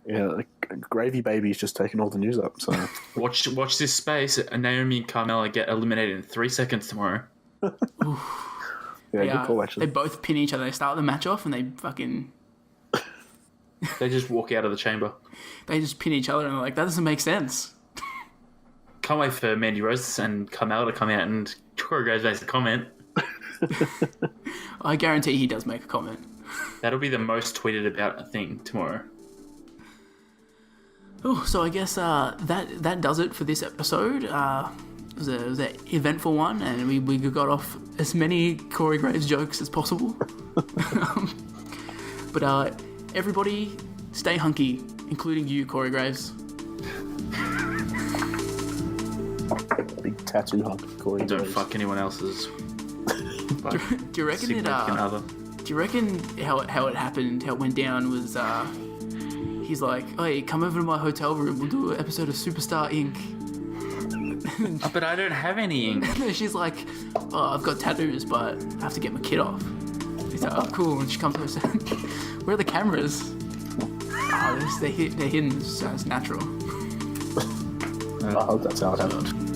Yeah, Gravy Baby's just taking all the news up. So watch this space. Naomi and Carmella get eliminated in 3 seconds tomorrow. Yeah, good call, actually. They both pin each other. They start the match off and they fucking... They just walk out of the chamber. They just pin each other and they're like, that doesn't make sense. Can't wait for Mandy Rose and Carmella to come out and Corey Graves makes a comment. I guarantee he does make a comment. That'll be the most tweeted about thing tomorrow. Oh, so I guess that does it for this episode. It was an eventful one, and we got off as many Corey Graves jokes as possible. But everybody, stay hunky, including you, Corey Graves. Big tattoo hunk, Corey Don't Graves. fuck anyone else's. Do you reckon it? Other. Do you reckon how it happened, how it went down was? He's like, hey, come over to my hotel room. We'll do an episode of Superstar Inc. But I don't have any ink. She's like, oh, I've got tattoos, but I have to get my kid off. He's like, oh, cool. And she comes over and says, where are the cameras? They're hidden, so it's natural. I hope that's how it happened.